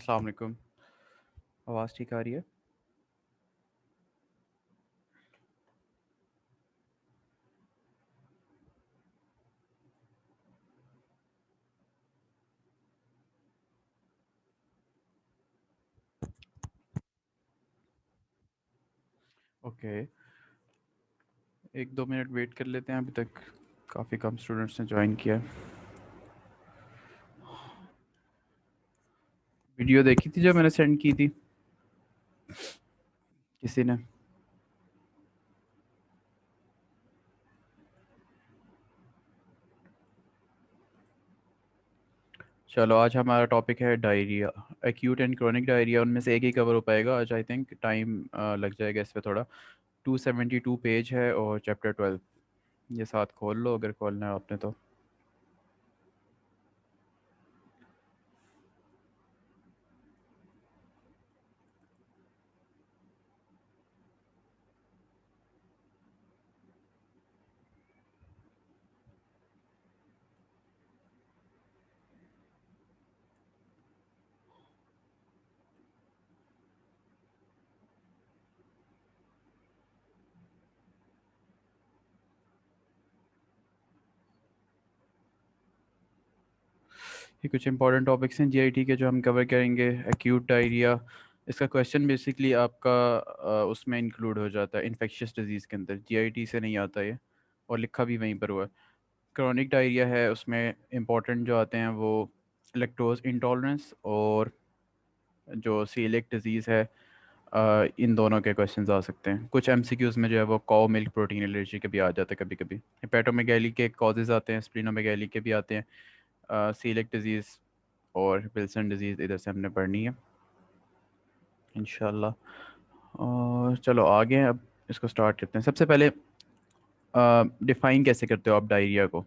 अस्सलाम वालेकुम। आवाज़ ठीक आ रही है? ओके, 1-2 मिनट वेट कर लेते हैं। अभी तक काफ़ी कम स्टूडेंट्स ने ज्वाइन किया है। वीडियो देखी थी जो मैंने सेंड की थी किसी ने? चलो, आज हमारा टॉपिक है diarrhoea. Acute and chronic diarrhoea, उनमें से एक ही कवर हो पाएगा आज। आई थिंक टाइम लग जाएगा इस पे थोड़ा। 272 पेज है और चैप्टर 12। ये साथ खोल लो अगर खोलना है आपने तो। ये कुछ इंपॉर्टेंट टॉपिक्स हैं जीआईटी के जो हम कवर करेंगे। एक्यूट डायरिया, इसका क्वेश्चन बेसिकली आपका उसमें इंक्लूड हो जाता है इन्फेक्शियस डिजीज़ के अंदर। जीआईटी से नहीं आता ये, और लिखा भी वहीं पर हुआ है। क्रोनिक डायरिया है, उसमें इंपॉर्टेंट जो आते हैं वो लैक्टोज इंटॉलरेंस और जो सीलिक डिजीज़ है। इन दोनों के क्वेश्चंस आ सकते हैं। कुछ एमसीक्यूज़ में जो है वो काउ मिल्क प्रोटीन एलर्जी के भी आ जाते हैं कभी कभी। हेपेटोमेगैली के कॉजेज़ आते हैं, स्प्लिनोमेगैली के भी आते हैं। सीलिक डिजीज़ और विल्सन डिजीज़ इधर से हमने पढ़नी है इंशाल्लाह। और चलो आगे अब इसको स्टार्ट करते हैं। सबसे पहले डिफ़ाइन कैसे करते हो आप डायरिया को?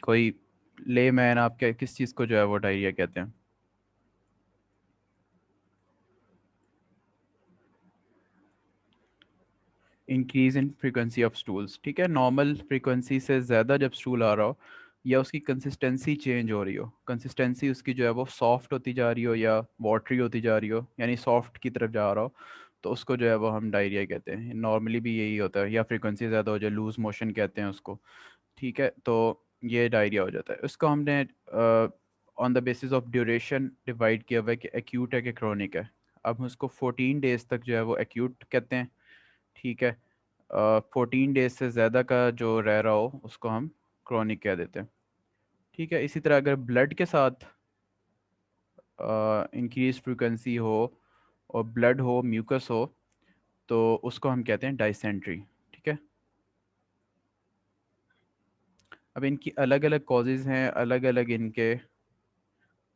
कोई ले मैन आप क्या किस चीज़ को जो है वो डायरिया कहते हैं? Increase in frequency of stools, ठीक है। नॉर्मल फ्रीक्वेंसी से ज़्यादा जब स्टूल आ रहा हो, या उसकी कंसिस्टेंसी चेंज हो रही हो, कंसिस्टेंसी उसकी जो है वो सॉफ्ट होती जा रही हो या वाटरी होती जा रही हो, यानी सॉफ्ट की तरफ जा रहा हो, तो उसको जो है वो हम डायरिया कहते हैं। नॉर्मली भी यही होता है। या फ्रीक्वेंसी ज़्यादा हो जाए, लूज मोशन कहते हैं उसको, ठीक है। तो ये डायरिया हो जाता है। उसको हमने on the basis of duration divide किया हुआ है कि एक्यूट है कि क्रोनिक है। अब हम उसको 14 डेज तक जो है वो एक्यूट कहते हैं, ठीक है। 14 डेज से ज़्यादा का जो रह रहा हो उसको हम क्रोनिक कह देते हैं, ठीक है। इसी तरह अगर ब्लड के साथ इंक्रीज फ्रीक्वेंसी हो और ब्लड हो, म्यूकस हो, तो उसको हम कहते हैं डाइसेंट्री, ठीक है। अब इनकी अलग अलग कॉजेज़ हैं, अलग अलग इनके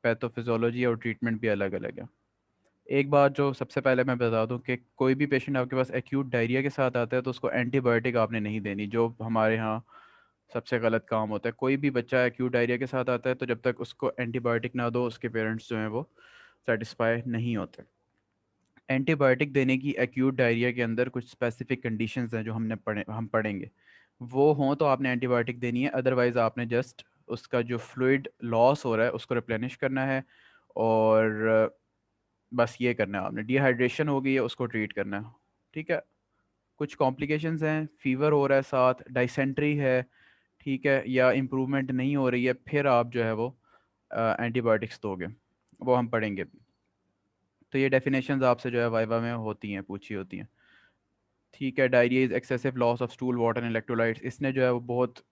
पैथोफिजियोलॉजी और ट्रीटमेंट भी अलग अलग है। एक बात जो सबसे पहले मैं बता दूं कि कोई भी पेशेंट आपके पास एक्यूट डायरिया के साथ आता है तो उसको एंटीबायोटिक आपने नहीं देनी, जो हमारे यहाँ सबसे गलत काम होता है। कोई भी बच्चा एक्यूट डायरिया के साथ आता है तो जब तक उसको एंटीबायोटिक ना दो, उसके पेरेंट्स जो हैं वो सेटिस्फाई नहीं होते। एंटीबायोटिक देने की एक्यूट डायरिया के अंदर कुछ स्पेसिफिक कंडीशंस हैं जो हम पढ़ेंगे। वो हों तो आपने एंटीबायोटिक देनी है, अदरवाइज़ आपने जस्ट उसका जो फ्लूइड लॉस हो रहा है उसको रिप्लेनिश करना है। और बस ये करना है आपने। डिहाइड्रेशन हो गई है, उसको ट्रीट करना है, ठीक है। कुछ कॉम्प्लिकेशंस हैं, फीवर हो रहा है, साथ डाइसेंट्री है, ठीक है, या इम्प्रूवमेंट नहीं हो रही है, फिर आप जो है वो एंटीबायोटिक्स दोगे, वो हम पढ़ेंगे भी। तो ये डेफिनेशंस आपसे जो है वाइवा में होती हैं, पूछी होती हैं, ठीक है। Diarrhoea is excessive loss of stool water and electrolytes, इसने जो है वो बहुत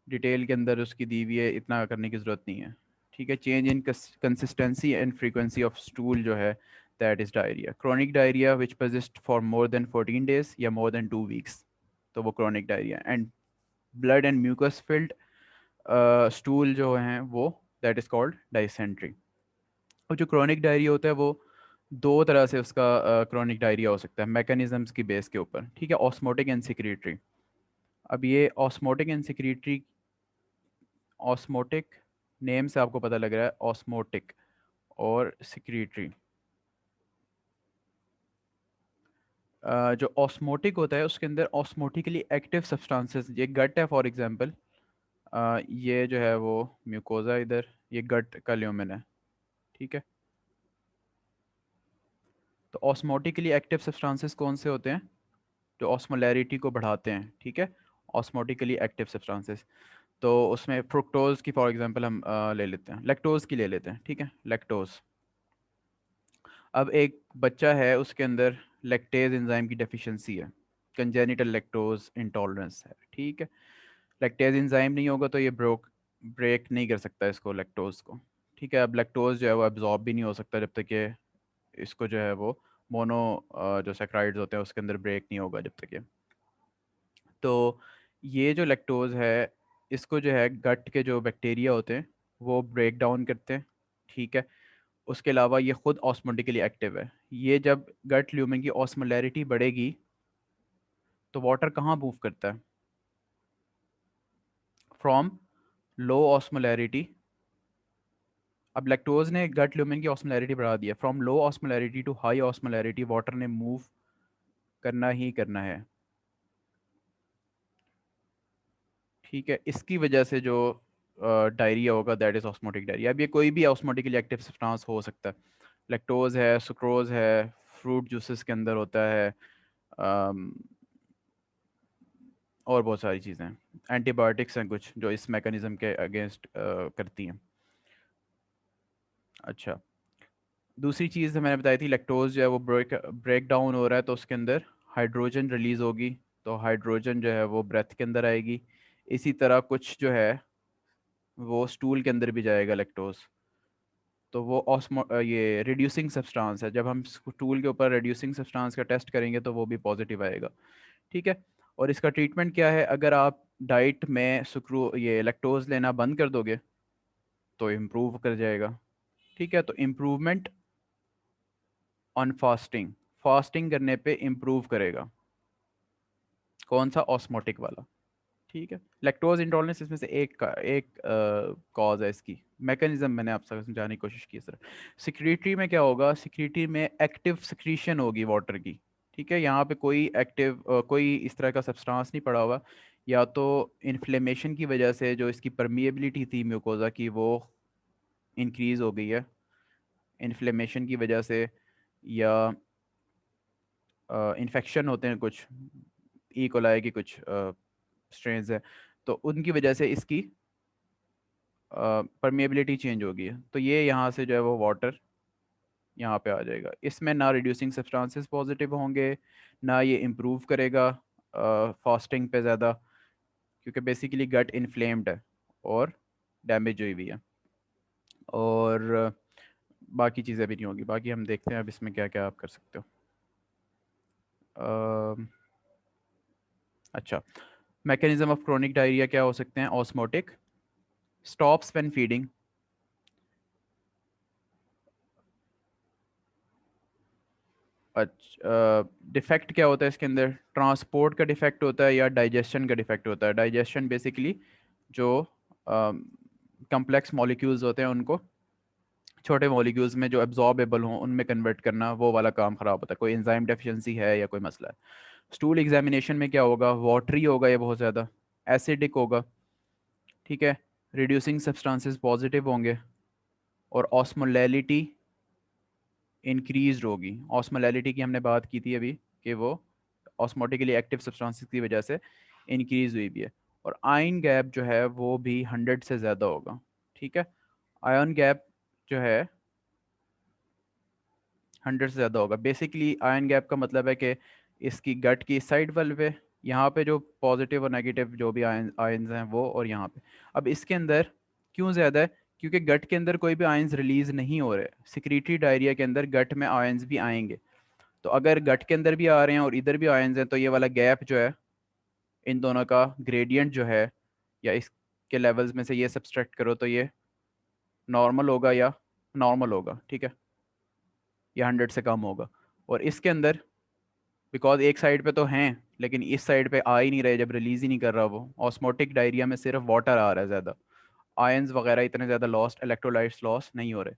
डिटेल के अंदर उसकी दी हुई है, इतना करने की ज़रूरत नहीं है, ठीक है। Change in consistency and frequency of stool जो है, that is diarrhoea. Chronic diarrhoea which persist for more than 14 days या मोर देन 2 वीक्स, तो वो chronic diarrhoea. And blood and mucus filled stool जो हैं वो, दैट इज़ कॉल्ड डाइसेंट्री। और जो क्रोनिक डायरिया होता है वो दो तरह से उसका क्रोनिक डायरिया हो सकता है, मैकेनिज्म्स की बेस के ऊपर, ठीक है। Osmotic and secretory. अब ये osmotic and secretory, osmotic name से आपको पता लग रहा है, ऑस्मोटिक और सिक्रीटरी। जो ऑस्मोटिक होता है उसके अंदर ऑस्मोटिकली एक्टिव सब्सटेंसेस, ये गट है फॉर एग्जांपल, ये जो है वो म्यूकोजा, इधर ये गट का ल्यूमेन है, ठीक है। तो ऑस्मोटिकली एक्टिव सब्सटेंसेस कौन से होते हैं? जो ऑस्मोलैरिटी को बढ़ाते हैं, ठीक है, ऑस्मोटिकली एक्टिव सब्सटेंसेस। तो उसमें फ्रुक्टोज की फॉर एग्जांपल हम ले लेते हैं, लैक्टोज की ले लेते हैं, ठीक है, लैक्टोज। अब एक बच्चा है, उसके अंदर लैक्टेज एंजाइम की डेफिशिएंसी है, कंजेनिटल लैक्टोज इंटॉलरेंस है, ठीक है। लैक्टेज एंजाइम नहीं होगा तो ये ब्रेक नहीं कर सकता इसको, लैक्टोज को, ठीक है। अब लैक्टोज जो है वो एब्जॉर्ब भी नहीं हो सकता जब तक ये इसको जो है वो मोनो जो सैकराइड्स होते हैं उसके अंदर ब्रेक नहीं होगा जब तक ये। तो ये जो लैक्टोज है, इसको जो है गट के जो बैक्टीरिया होते हैं वो ब्रेक डाउन करते हैं, ठीक है। उसके अलावा ये खुद ऑस्मोटिकली एक्टिव है। ये जब गट ल्यूमेन की ऑस्मोलैरिटी बढ़ेगी तो वाटर कहाँ मूव करता है? From low osmolarity. अब लैक्टोज ने गट ल्यूमेन की ऑस्मोलैरिटी बढ़ा दिया, from low osmolarity to high osmolarity water ने मूव करना ही करना है, ठीक है। इसकी वजह से जो डायरिया होगा दैट इज ऑस्मोटिक डायरिया। अब ये कोई भी ऑस्मोटिकली एक्टिव सब्सटेंस हो सकता है, लैक्टोज है, सुक्रोज है, फ्रूट जूसेस के अंदर होता है, अम, और बहुत सारी चीज़ें हैं, एंटीबायोटिक्स हैं कुछ जो इस मैकेनिज्म के अगेंस्ट करती हैं। अच्छा, दूसरी चीज़ मैंने बताई थी, लैक्टोज जो है वो ब्रेक डाउन हो रहा है तो उसके अंदर हाइड्रोजन रिलीज होगी, तो हाइड्रोजन जो है वो ब्रेथ के अंदर आएगी। इसी तरह कुछ जो है वो स्टूल के अंदर भी जाएगा लैक्टोज, तो वो ये रिड्यूसिंग सब्सटेंस है। जब हम स्टूल के ऊपर रिड्यूसिंग सब्सटेंस का टेस्ट करेंगे तो वो भी पॉजिटिव आएगा, ठीक है। और इसका ट्रीटमेंट क्या है? अगर आप डाइट में सुक्रो ये लैक्टोज लेना बंद कर दोगे तो इम्प्रूव कर जाएगा, ठीक है। तो इम्प्रूवमेंट ऑन फास्टिंग, फास्टिंग करने पे इम्प्रूव करेगा। कौन सा? ऑस्मोटिक वाला, ठीक है। लैक्टोज इंटॉलरेंस इसमें से एक कॉज है। इसकी मैकेनिज्म मैंने आपसे समझाने की कोशिश की सर। सिक्रीटरी में क्या होगा? सिक्रीटरी में एक्टिव सिक्रीशन होगी वाटर की, ठीक है। यहाँ पे कोई एक्टिव कोई इस तरह का सब्सटेंस नहीं पड़ा हुआ। या तो इन्फ्लेमेशन की वजह से जो इसकी परमिएबिलिटी थी म्यूकोजा की वो इंक्रीज हो गई है इन्फ्लेमेशन की वजह से, या इन्फेक्शन होते हैं कुछ, ई कोलाई की कुछ स्ट्रेन्स है, तो उनकी वजह से इसकी परमिएबिलिटी चेंज होगी है। तो ये यहाँ से जो है वो वाटर यहाँ पे आ जाएगा। इसमें ना रिड्यूसिंग सब्सटेंसेस पॉजिटिव होंगे, ना ये इम्प्रूव करेगा फास्टिंग पे ज़्यादा, क्योंकि बेसिकली गट इन्फ्लेम्ड है और डैमेज हुई हुई है। और बाकी चीज़ें भी नहीं होगी। बाकी हम देखते हैं अब इसमें क्या क्या आप कर सकते हो। अ, अच्छा, मैकेनिज्म ऑफ क्रोनिक डायरिया क्या हो सकते हैं? Osmotic, stops when feeding. अच्छा, डिफेक्ट क्या होता है इसके अंदर? ट्रांसपोर्ट का डिफेक्ट होता है या डाइजेशन का डिफेक्ट होता है? डाइजेशन बेसिकली जो कम्प्लेक्स मॉलिक्यूल्स होते हैं उनको छोटे मॉलिक्यूल्स में जो एब्जॉर्बेबल हों उनमें कन्वर्ट करना, वो वाला काम ख़राब होता है। कोई एंजाइम डेफिशिएंसी है या कोई मसला है। स्टूल एग्जामिनेशन में क्या होगा? वाटरी होगा, ये बहुत ज़्यादा एसिडिक होगा, ठीक है। रिड्यूसिंग सब्सटेंसेस पॉजिटिव होंगे और ऑस्मोलैलिटी इंक्रीज होगी। ऑस्मोलैलिटी की हमने बात की थी अभी कि वो ऑस्मोटिकली एक्टिव सब्सटेंसेस की वजह से इंक्रीज हुई भी है। और आयन गैप जो है वो भी 100 से ज़्यादा होगा, ठीक है। आयन गैप जो है 100 से ज़्यादा होगा। बेसिकली आयन गैप का मतलब है कि इसकी गट की साइड वाल पे, यहाँ पे जो पॉजिटिव और नेगेटिव जो भी आयन्स हैं वो, और यहाँ पे। अब इसके अंदर क्यों ज़्यादा है? क्योंकि गट के अंदर कोई भी आयन्स रिलीज नहीं हो रहे। सिक्रीटरी डायरिया के अंदर गट में आयन्स भी आएंगे, तो अगर गट के अंदर भी आ रहे हैं और इधर भी आयन्स हैं तो ये वाला गैप जो है, इन दोनों का ग्रेडियंट जो है, या इसके लेवल्स में से ये सब्सट्रैक्ट करो तो ये नॉर्मल होगा, या नॉर्मल होगा, ठीक है, या 100 से कम होगा। और इसके अंदर बिकॉज एक साइड पे तो हैं लेकिन इस साइड पे आ ही नहीं रहे, जब रिलीज ही नहीं कर रहा वो। ऑस्मोटिक डायरिया में सिर्फ वाटर आ रहा है ज़्यादा, आयंस वगैरह इतने ज़्यादा लॉस्ट, इलेक्ट्रोलाइट्स लॉस नहीं हो रहे।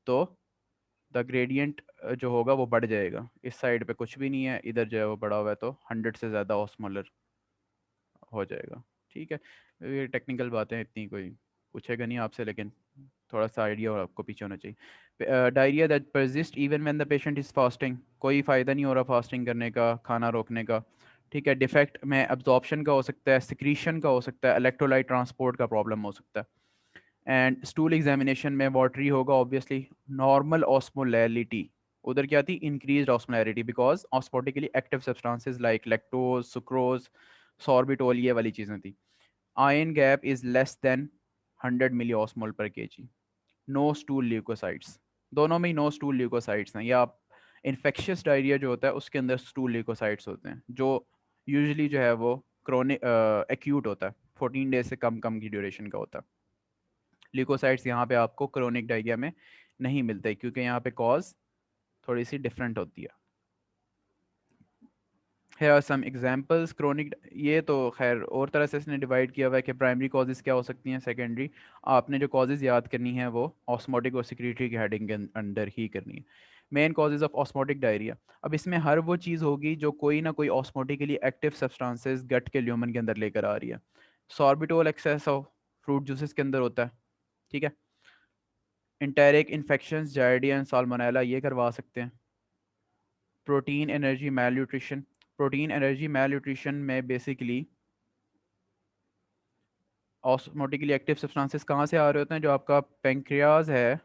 तो द ग्रेडियंट जो होगा वो बढ़ जाएगा। इस साइड पे कुछ भी नहीं है, इधर जो है वो बढ़ा हुआ है, तो 100 से ज़्यादा ऑस्मोलर हो जाएगा, ठीक है। ये टेक्निकल बातें इतनी कोई पूछेगा नहीं आपसे, लेकिन थोड़ा सा आइडिया और आपको पीछे होना चाहिए। Diarrhoea that persist even when the patient is fasting, कोई फ़ायदा नहीं हो रहा फास्टिंग करने का, खाना रोकने का, ठीक है। डिफेक्ट में एब्जॉर्प्शन का हो सकता है, सिक्रीशन का हो सकता है, इलेक्ट्रोलाइट ट्रांसपोर्ट का प्रॉब्लम हो सकता है। एंड स्टूल एग्जामिनेशन में वाटरी होगा ऑब्वियसली। नॉर्मल ऑस्मोलैरिटी, उधर क्या थी, increase osmolarity, because osmotically active substances like lactose, sucrose, sorbitol, ये वाली चीज़ें थी। Ion gap is less than 100 milli osmol per KG. No stool leukocytes, दोनों में ही नो स्टूल ल्यूकोसाइट्स हैं। या इन्फेक्शियस डायरिया जो होता है उसके अंदर स्टूल ल्यूकोसाइट्स होते हैं, जो यूजुअली जो है वो क्रोनिक एक्यूट होता है, 14 डेज से कम कम की ड्यूरेशन का होता है। ल्यूकोसाइट्स यहाँ पे आपको क्रोनिक डायरिया में नहीं मिलते, क्योंकि यहाँ पे कॉज थोड़ी सी डिफरेंट होती है। Here are some examples chronic, ये तो खैर और तरह से इसने डिवाइड किया हुआ है कि प्राइमरी कॉजेज़ क्या हो सकती हैं, सेकेंडरी। आपने जो कॉजेज़ याद करनी है वो ऑस्मोटिक और सिक्रीटरी की हेडिंग के अंडर ही करनी है। Main causes of osmotic diarrhoea, अब इसमें हर वो चीज़ होगी जो कोई ना कोई ऑस्मोटिकली एक्टिव सब्सटेंसेस गट के ल्यूमन के अंदर लेकर आ रही है। Sorbitol excess of fruit juices के अंदर होता है, ठीक है। Enteric infections, giardia and salmonella, ये करवा सकते हैं। Protein energy malnutrition, protein energy malnutrition में बेसिकली ऑस्मोटिकली एक्टिव सब्सटेंसेस कहाँ से आ रहे होते हैं, जो आपका पेंक्रियाज है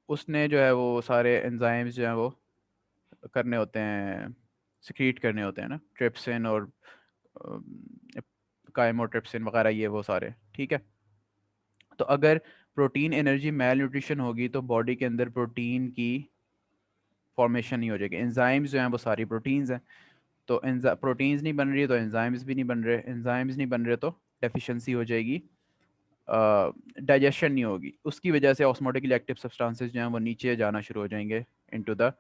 उसने जो है वो सारे एंजाइम्स जो हैं वो करने होते हैं, सिक्रीट करने होते हैं ना, ट्रिप्सिन और काइमोट्रिप्सिन वगैरह, ये वो सारे, ठीक है। तो अगर प्रोटीन एनर्जी मैल न्यूट्रिशन होगी तो बॉडी के अंदर प्रोटीन की फॉर्मेशन नहीं हो जाएगी। एंजाइम्स जो हैं वो सारी प्रोटीन्स हैं, तो प्रोटीन्स नहीं बन रही है तो एंजाइम्स भी नहीं बन रहे, एंजाइम्स नहीं बन रहे तो डेफिशिएंसी हो जाएगी, डाइजेशन नहीं होगी। उसकी वजह से ऑस्मोटिकली एक्टिव सब्सटेंसेस जो हैं वो नीचे जाना शुरू हो जाएंगे into the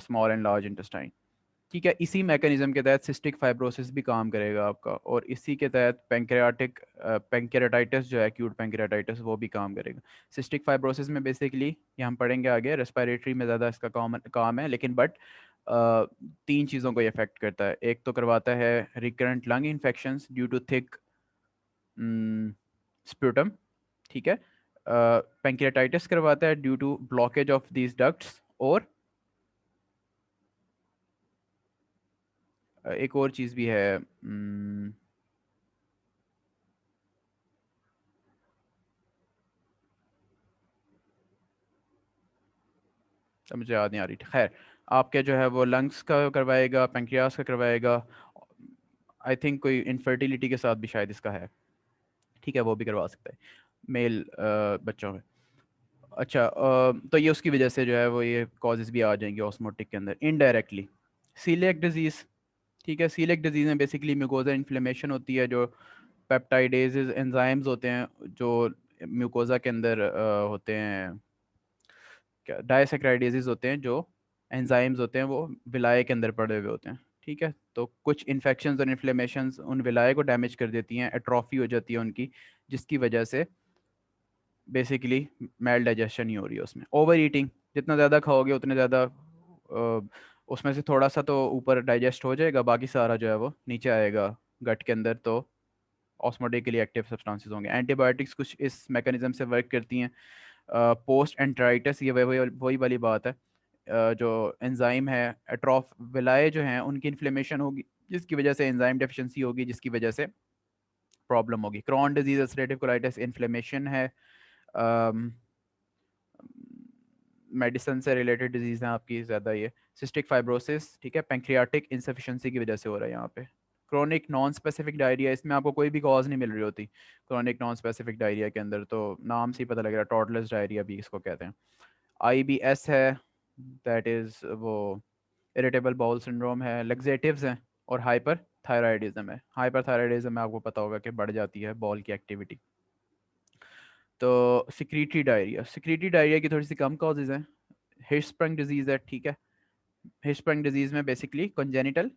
small and large intestine, ठीक है। इसी मैकेनिज्म के तहत सिस्टिक फाइब्रोसिस भी काम करेगा आपका, और इसी के तहत पेंक्रियाटिक पेंक्रियाटाइटिस जो है, एक्यूट पेंक्रियाटाइटिस, वो भी काम करेगा। सिस्टिक फाइब्रोसिस में बेसिकली, ये हम पढ़ेंगे आगे, रेस्पिरेटरी में ज़्यादा इसका काम है, लेकिन बट तीन चीज़ों को ये अफेक्ट करता है। एक तो करवाता है recurrent lung infections due to thick sputum, ठीक है। पेंक्रियाटाइटिस करवाता है due to blockage of these ducts, और एक और चीज़ भी है, अब मुझे याद नहीं आ रही, खैर। आपके जो है वो लंग्स का करवाएगा, पेंक्रियास का करवाएगा, आई थिंक कोई इनफर्टिलिटी के साथ भी शायद इसका है, ठीक है, वो भी करवा सकता है मेल बच्चों में। अच्छा, तो ये उसकी वजह से जो है वो ये कॉजेज़ भी आ जाएंगे ऑस्मोटिक के अंदर इनडायरेक्टली। सीलिएक डिजीज़, ठीक है। सीलिएक डिजीज़ में बेसिकली म्यूकोजा इन्फ्लेमेशन होती है, जो पेप्टाइडेजेस एंजाइम्स होते हैं जो म्यूकोजा के अंदर होते हैं, क्या डायसेक्राइडेजेस होते हैं, जो एंजाइम्स होते हैं वो विलाय के अंदर पड़े हुए होते हैं, ठीक है। तो कुछ इन्फेक्शंस और इन्फ्लेमेशंस उन विलाय को डैमेज कर देती हैं, एट्रोफी हो जाती है उनकी, जिसकी वजह से बेसिकली मेल डाइजेशन नहीं हो रही है उसमें। ओवर ईटिंग, जितना ज़्यादा खाओगे उतने ज़्यादा उसमें से थोड़ा सा तो ऊपर डाइजेस्ट हो जाएगा, बाकी सारा जो है वो नीचे आएगा गट के अंदर, तो ऑस्मोटिकली एक्टिव सब्सटेंसेस होंगे। एंटीबायोटिक्स कुछ इस मैकेनिज्म से वर्क करती हैं। पोस्ट एंट्राइटिस, ये वही वही वाली बात है, जो एंजाइम है, एट्रोफ विलाय जो हैं उनकी इन्फ्लेमेशन होगी, जिसकी वजह से एंजाइम डेफिशिएंसी होगी, जिसकी वजह से प्रॉब्लम होगी। Crohn disease, ulcerative colitis, inflammation है, मेडिसिन से रिलेटेड डिजीज़ हैं आपकी ज़्यादा ये। सिस्टिक फाइब्रोसिस, ठीक है, पेंक्रियाटिक इंसफिशिएंसी की वजह से हो रहा है यहाँ पे। क्रोनिक नॉन स्पेसिफिक डायरिया, इसमें आपको कोई भी कॉज नहीं मिल रही होती क्रोनिक नॉन स्पेसिफिक डायरिया के अंदर, तो नाम से ही पता लग रहा है, टॉडलर्स डायरिया भी इसको कहते हैं। IBS है, दैट इज़ वो इरिटेबल बाउल सिंड्रोम है। लेग्जेटिव्स हैं, और हाइपर थायराइडिज्म है। हाइपर थायराइडिज्म में आपको पता होगा कि बढ़ जाती है बॉल की एक्टिविटी। तो सिक्रीटरी डायरिया की थोड़ी सी कम कॉजेज़ हैं। हिर्शस्प्रंग डिजीज़ है, ठीक है। हिर्शस्प्रंग डिजीज़ में बेसिकली कंजेनिटल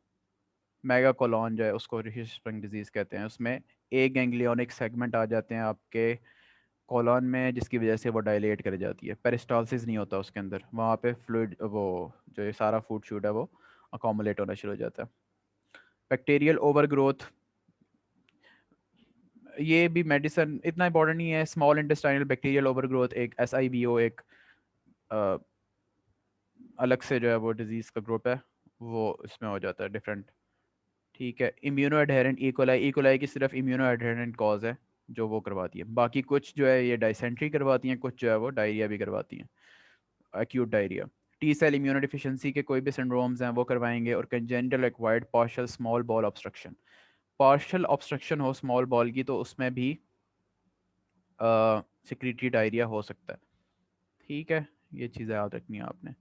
मेगाकोलॉन जो है उसको हिर्शस्प्रंग डिजीज़ कहते हैं। उसमें एक गैंग्लियोनिक सेगमेंट आ जाते हैं आपके कॉलॉन में, जिसकी वजह से वो डायलेट कर जाती है। पेरिस्टालसिस नहीं होता उसके अंदर, वहाँ पे फ्लूइड, वो जो ये सारा फूड शूट है वो अकोमोलेट होना शुरू हो जाता है। बैक्टीरियल ओवरग्रोथ, ये भी मेडिसिन इतना इंपॉर्टेंट नहीं है। स्मॉल इंटेस्टाइनल बैक्टीरियल ओवरग्रोथ एक SIBO एक अलग से जो है वो डिजीज़ का ग्रुप है, वो इसमें हो जाता है डिफरेंट। ठीक है, इम्यूनो एडहेरेंट इकोलाई, इकोलाई की सिर्फ इम्यूनो एडहेरेंट कॉज है जो वो करवाती है, बाकी कुछ जो है ये डायसेंट्री करवाती हैं, कुछ जो है वो डायरिया भी करवाती हैं, acute diarrhoea. T cell immunodeficiency के कोई भी सिंड्रोम्स हैं वो करवाएंगे। और congenital acquired partial small bowel obstruction, partial obstruction हो स्मॉल बॉल की तो उसमें भी सिक्रीटरी डायरिया हो सकता है। ठीक है, ये चीज़ें याद रखनी है आपने।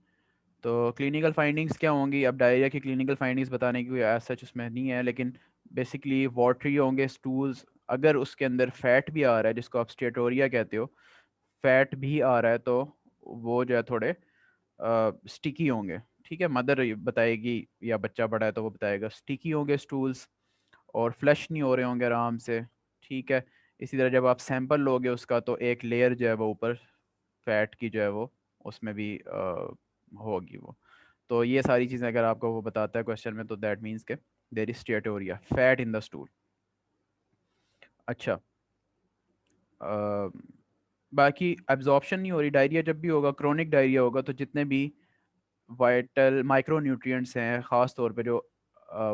तो क्लिनिकल फाइंडिंग्स क्या होंगी? अब डायरिया की क्लिनिकल फाइंडिंग्स बताने की कोई एज सच उसमें नहीं है, लेकिन बेसिकली वाटरी होंगे स्टूल्स, अगर उसके अंदर फैट भी आ रहा है जिसको आप स्टेटोरिया कहते हो, फैट भी आ रहा है तो वो जो है थोड़े स्टिकी होंगे। ठीक है, मदर बताएगी या बच्चा बड़ा है तो वो बताएगा, स्टिकी होंगे स्टूल्स और फ्लश नहीं हो रहे होंगे आराम से। ठीक है, इसी तरह जब आप सैंपल लोगे उसका तो एक लेयर जो है वो ऊपर फैट की जो है वो उसमें भी होगी वो। तो ये सारी चीज़ें अगर आपको वो बताता है क्वेश्चन में तो दैट मीन्स के there is steatorrhoea, fat in the stool. अच्छा, अ, बाकी एब्जॉर्प्शन नहीं हो रही, डायरिया जब भी होगा, क्रोनिक डायरिया होगा तो जितने भी वाइटल माइक्रो न्यूट्रिएंट्स हैं, ख़ास तौर पे जो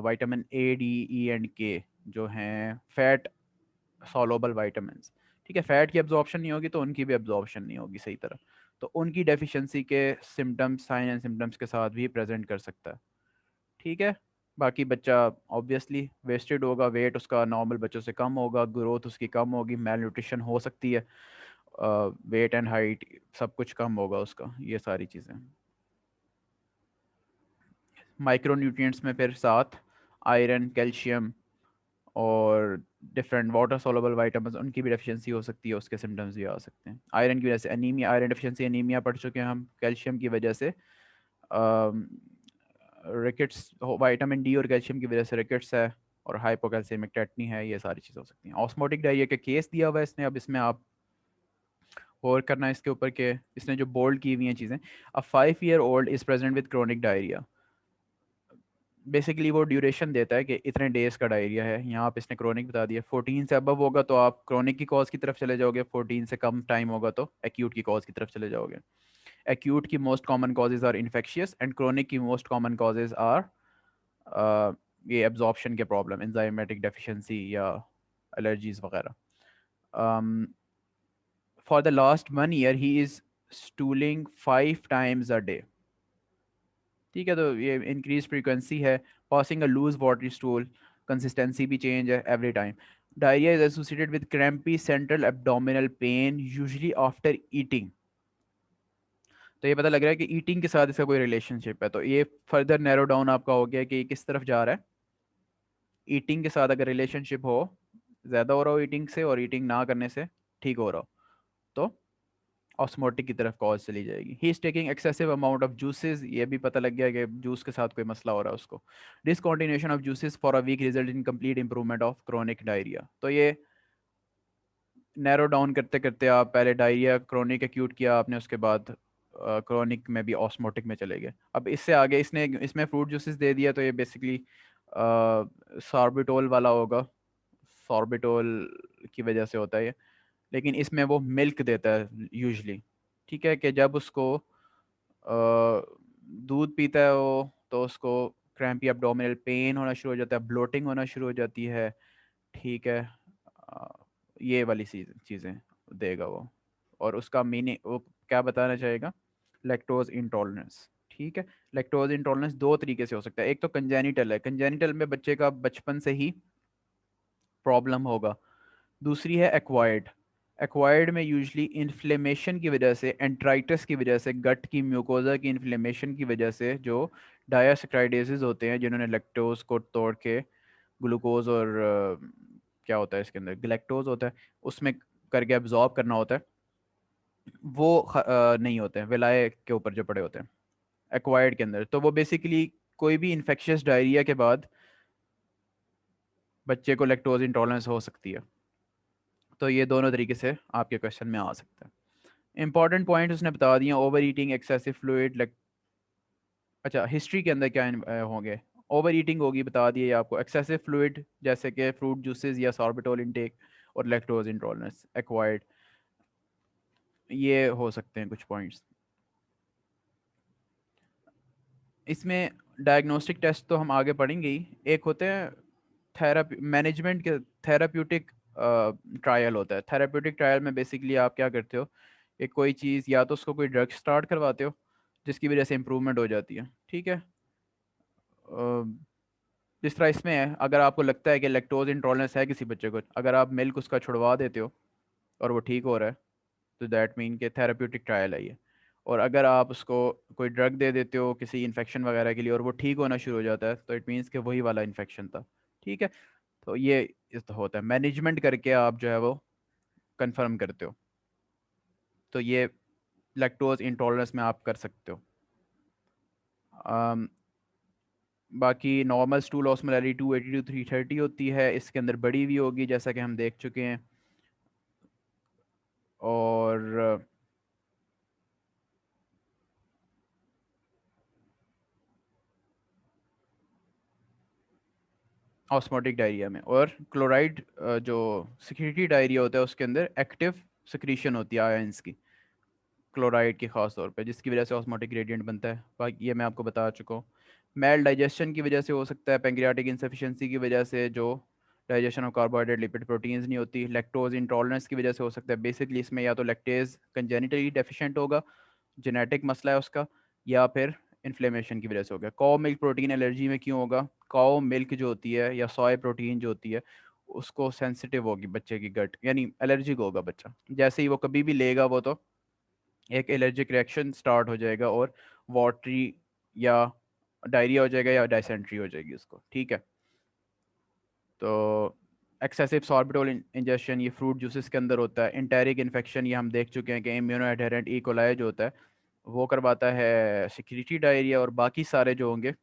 vitamin A, D, E and K जो हैं फैट सॉलोबल वाइटामिन, ठीक है, फैट की एब्जॉर्प्शन नहीं होगी तो उनकी भी एब्जॉर्प्शन नहीं होगी सही तरह, तो उनकी डेफिशिएंसी के सिम्टम्स, साइन एंड सिम्टम्स के साथ भी प्रेजेंट कर सकता है। ठीक है, बाकी बच्चा ऑब्वियसली वेस्टेड होगा, वेट उसका नॉर्मल बच्चों से कम होगा, ग्रोथ उसकी कम होगी, मेल न्यूट्रिशन हो सकती है, वेट एंड हाइट सब कुछ कम होगा उसका, ये सारी चीज़ें। माइक्रो न्यूट्रिएंट्स में फिर साथ आयरन, कैल्शियम और डिफरेंट वाटर सोलबल वाइटामिन, उनकी भी डेफिशिएंसी हो सकती है, उसके सिम्टम्स भी आ सकते हैं। आयरन की वजह से एनीमिया, आयरन डेफिशिएंसी एनीमिया पढ़ चुके हैं हम। कैल्शियम की वजह से रिकेट्स, विटामिन D और कैल्शियम की वजह से रिकेट्स है, और हाइपोकैल्सियमिक टेटनी है, ये सारी चीज़ें हो सकती हैं। ऑस्मोटिक डायरिया का केस दिया हुआ है इसने, अब इसमें आप और करना है इसके ऊपर के इसने जो बोल्ड की हुई हैं चीज़ें। अ 5 year old is present with chronic diarrhoea, basically वो ड्यूरेशन देता है कि इतने डेज का डायरिया है, यहाँ आप इसने क्रोनिक बता दिया। 14 से अबव होगा तो आप क्रोनिक की कॉज की तरफ चले जाओगे, 14 से कम टाइम होगा तो एक्यूट की कॉज की तरफ चले जाओगे। एक्यूट की most common causes are infectious and chronic की मोस्ट कॉमन कॉजेज आर ये एब्जॉर्प्शन के प्रॉब्लम, एंजाइमेटिक डेफिशिएंसी या एलर्जीज वगैरह। For the last 1 year he is stooling 5 times a day। ठीक है, तो ये इंक्रीज फ्रीक्वेंसी है, passing a loose watery stool, consistency भी चेंज है every time. Diarrhoea is associated with crampy central abdominal pain usually after eating. तो ये पता लग रहा है कि ईटिंग के साथ इसका कोई रिलेशनशिप है, तो ये फर्दर नैरो डाउन आपका हो गया कि ये किस तरफ जा रहा है। ईटिंग के साथ अगर रिलेशनशिप हो, ज़्यादा हो रहा हो ईटिंग से और ईटिंग ना करने से ठीक हो रहा हो, तो ऑस्मोटिक की तरफ कॉज चली जाएगी। He is taking excessive amount of juices, ये भी पता लग गया कि जूस के साथ कोई मसला हो रहा है उसको। Discontinuation of juices for a week result in complete improvement of chronic diarrhoea. तो ये नैरो डाउन करते करते आप पहले डायरिया क्रोनिक एक्यूट किया आपने, उसके बाद क्रोनिक में भी ऑस्मोटिक में चले गए। अब इससे आगे इसने इसमें फ्रूट जूसेस दे दिया तो ये बेसिकली सॉर्बिटोल वाला होगा, सॉर्बिटोल की वजह से होता है ये, लेकिन इसमें वो मिल्क देता है यूजली। ठीक है, कि जब उसको दूध पीता है वो तो उसको क्रैम्पी एब्डोमिनल पेन होना शुरू हो जाता है, ब्लोटिंग होना शुरू हो जाती है। ठीक है, अ, ये वाली चीज़ें देगा वो। और उसका मीनिंग वो क्या बताना चाहेगा, लैक्टोज इंटॉलरेंस। ठीक है, लैक्टोज इंटॉलरेंस दो तरीके से हो सकता है, एक तो कंजेनिटल है, कंजेनिटल में बच्चे का बचपन से ही प्रॉब्लम होगा। दूसरी है एक्वायर्ड, एक्वायर्ड में यूजली इन्फ्लेमेशन की वजह से, एंट्राइटिस की वजह से, गट की म्यूकोजा की इन्फ्लेमेशन की वजह से जो डायासेक्राइडेसेस होते हैं जिन्होंने लैक्टोज को तोड़ के ग्लूकोज और क्या होता है इसके अंदर ग्लैक्टोज होता है उसमें करके एब्जॉर्ब करना होता है, वो नहीं होते हैं विलाय के ऊपर जो पड़े होते हैं एक्वायर्ड के अंदर। तो वो बेसिकली कोई भी इन्फेक्शियस डायरिया के बाद बच्चे को लैक्टोज इंटॉलरेंस हो सकती है। तो ये दोनों तरीके से आपके क्वेश्चन में आ सकता है। इंपॉर्टेंट पॉइंट उसने बता दिया, over eating, excessive fluid, like अच्छा हिस्ट्री के अंदर क्या होंगे, ओवर ईटिंग होगी बता दिए आपको, एक्सेसिव फ्लूइड जैसे कि फ्रूट जूसेस या सॉर्बिटोल इनटेक, और लैक्टोज इंटॉलरेंस एक्वायर्ड, ये हो सकते हैं कुछ पॉइंट्स। इसमें डायग्नोस्टिक टेस्ट तो हम आगे पढ़ेंगे ही। एक होते हैं थेरापी मैनेजमेंट के, थेराप्यूटिक ट्रायल होता है। थेराप्यूटिक ट्रायल में बेसिकली आप क्या करते हो, एक कोई चीज़ या तो उसको कोई ड्रग स्टार्ट करवाते हो जिसकी वजह से इम्प्रूवमेंट हो जाती है, ठीक है। जिस तरह इसमें है, अगर आपको लगता है कि लैक्टोज इंटॉलरेंस है किसी बच्चे को, अगर आप मिल्क उसका छुड़वा देते हो और वो ठीक हो रहा है, तो दैट मीन के थेराप्यूटिक ट्रायल है ये। और अगर आप उसको कोई ड्रग दे देते हो किसी इन्फेक्शन वगैरह के लिए और वो ठीक होना शुरू हो जाता है, तो इट मीन्स कि वही वाला इन्फेक्शन था, ठीक है। तो ये इस तो होता है, मैनेजमेंट करके आप जो है वो कंफर्म करते हो। तो ये लैक्टोज इंटॉलरेंस में आप कर सकते हो। बाकी नॉर्मल स्टूल ऑस्मोलैरिटी 280 to 330 होती है, इसके अंदर बड़ी हुई होगी जैसा कि हम देख चुके हैं। और ऑस्मोटिक डायरिया में, और क्लोराइड जो सिक्रीटरी डायरिया होता है उसके अंदर एक्टिव सिक्रीशन होती है आयंस की, क्लोराइड की खास तौर पे, जिसकी वजह से ऑस्मोटिक ग्रेडियंट बनता है। बाकी ये मैं आपको बता चुका हूँ। मेल डाइजेशन की वजह से हो सकता है, पेंक्रियाटिक इंसफिशिएंसी की वजह से जो digestion of carbohydrate lipid proteins नहीं होती, लैक्टोज इंटॉलरेंस की वजह से हो सकता है। बेसिकली इसमें या तो लैक्टेज कंजेनिटली डेफिशिएंट होगा, जेनेटिक मसला है उसका, या फिर इन्फ्लेमेशन की वजह से हो गया। काउ मिल्क प्रोटीन एलर्जी में क्यों होगा, काउ मिल्क जो होती है या सोया प्रोटीन जो होती है उसको सेंसिटिव होगी बच्चे की गट, यानी एलर्जिक होगा बच्चा, जैसे ही वो कभी भी लेगा वो तो एक एलर्जिक रिएक्शन स्टार्ट हो जाएगा और वाटरी या डायरिया हो जाएगा या डायसेंट्री हो जाएगी उसको, ठीक है। तो एक्सेसिव सॉर्बिटोल इंजेक्शन ये फ्रूट जूसेस के अंदर होता है। इंटेरिक इन्फेक्शन ये हम देख चुके हैं कि इम्यूनो एडहेरेंट ई कोलाई जो होता है वो करवाता है सिक्रीटरी डायरिया, और बाकी सारे जो होंगे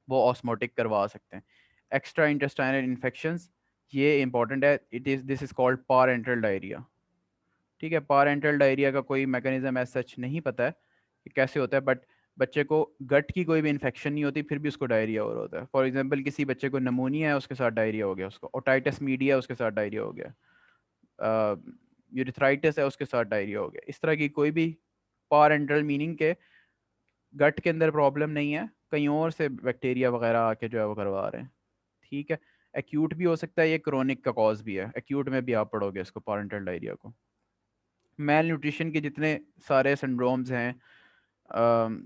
वो ऑस्मोटिक करवा सकते हैं। एक्स्ट्रा इंटेस्टाइनल इन्फेक्शंस ये इंपॉर्टेंट है, it is this is called parenteral diarrhoea, ठीक है। पारेंटल डायरिया का कोई मैकेनिज्म एज सच नहीं पता है कि कैसे होता है, बट बच्चे को गट की कोई भी इन्फेक्शन नहीं होती फिर भी उसको डायरिया हो रहा होता है। फॉर एग्जांपल किसी बच्चे को नमूनिया है उसके साथ डायरिया हो गया, उसको ओटाइटिस मीडिया उसके साथ डायरिया हो गया, यूरिथ्राइटिस है उसके साथ डायरिया हो गया, इस तरह की कोई भी पारेंटल मीनिंग के गट के अंदर प्रॉब्लम नहीं है, कहीं और से बैक्टीरिया वगैरह आके जो है वो करवा रहे हैं, ठीक है। एक्यूट भी हो सकता है, ये क्रोनिक का कॉज भी है, एक्यूट में भी आप पढ़ोगे इसको पारेंटल डायरिया को। मेल न्यूट्रिशन के जितने सारे सिंड्रोम्स हैं अम,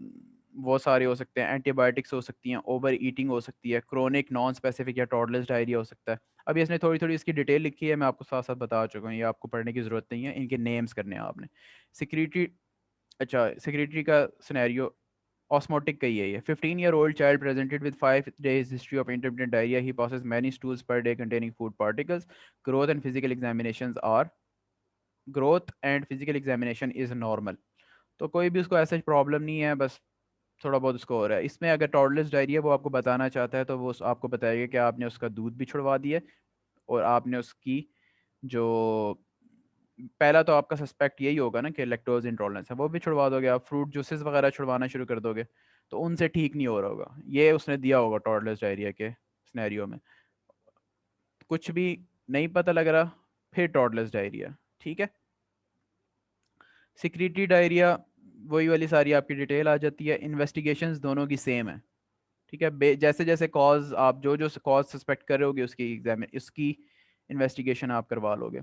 वो सारे हो सकते हैं। एंटीबायोटिक्स हो सकती हैं, ओवर ईटिंग हो सकती है, क्रोनिक नॉन स्पेसिफिक या टॉडलर्स डायरिया हो सकता है। अभी इसने थोड़ी थोड़ी इसकी डिटेल लिखी है, मैं आपको साथ साथ बता चुका हूँ, ये आपको पढ़ने की ज़रूरत नहीं है, इनके नेम्स करने हैं आपने। सिक्रीटरी, अच्छा सिक्रीटरी का सिनेरियो ऑस्मोटिक का ही है ये। 15-year-old child presented with 5 days history of intermittent diarrhea. He passes many stools per day containing food particles. Growth and physical examinations are growth and physical examination is normal. तो कोई भी उसको ऐसा problem नहीं है, बस थोड़ा बहुत उसको हो रहा है। इसमें अगर टॉडलर्स डायरिया वो आपको बताना चाहता है तो वो आपको बताएगा कि आपने उसका दूध भी छुड़वा दिया और आपने उसकी जो पहला तो आपका सस्पेक्ट यही होगा ना कि लैक्टोज इंटॉलरेंस है, वो भी छुड़वा दोगे आप, फ्रूट जूसेस वगैरह छुड़वाना शुरू कर दोगे तो उनसे ठीक नहीं हो रहा होगा, ये उसने दिया होगा टॉडलर्स डायरिया के सिनेरियो में। कुछ भी नहीं पता लग रहा, फिर टॉडलर्स डायरिया, ठीक है। सिक्रीटरी डायरिया वही वाली सारी आपकी डिटेल आ जाती है। इन्वेस्टिगेशंस दोनों की सेम है, ठीक है। जैसे जैसे कॉज आप जो जो कॉज सस्पेक्ट कर रहे होगे उसकी एग्जाम इसकी इन्वेस्टिगेशन आप करवा लोगे।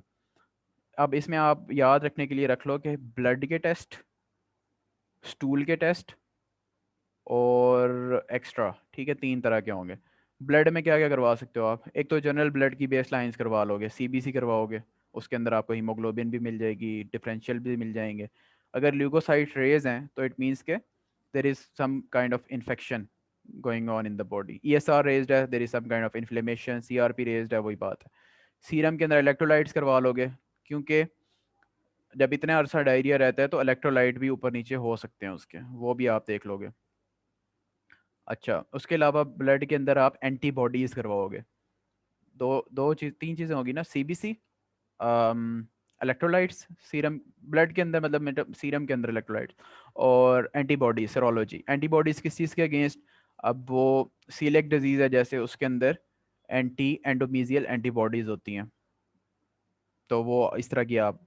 अब इसमें आप याद रखने के लिए रख लो कि ब्लड के टेस्ट, स्टूल के टेस्ट और एक्स्ट्रा, ठीक है, 3 तरह के होंगे। ब्लड में क्या क्या करवा सकते हो आप, एक तो जनरल ब्लड की बेस लाइंस करवा लोगे, सीबीसी करवाओगे, उसके अंदर आपको हीमोग्लोबिन भी मिल जाएगी, डिफरेंशियल भी मिल जाएंगे। अगर ल्यूकोसाइट रेज हैं तो इट मीन्स के there is some kind of infection going on in the body. ESR raised है, there is some kind of inflammation, CRP raised है, वही बात है। सीरम के अंदर इलेक्ट्रोलाइट्स करवा लोगे, क्योंकि जब इतने अरसा डायरिया रहता है तो इलेक्ट्रोलाइट भी ऊपर नीचे हो सकते हैं उसके, वो भी आप देख लोगे। अच्छा, उसके अलावा ब्लड के अंदर आप एंटीबॉडीज करवाओगे। दो दो चीज तीन चीज़ें होगी ना, सीबीसी, इलेक्ट्रोलाइट्स सीरम, ब्लड के अंदर मतलब सीरम के अंदर इलेक्ट्रोलाइट्स, और एंटीबॉडी सेरोलॉजी। एंटीबॉडीज किस चीज़ के अगेंस्ट, अब वो सीलेक्ट डिजीज़ है जैसे उसके अंदर एंटी एंडोमीजियल एंटीबॉडीज़ होती हैं, तो वो इस तरह की आप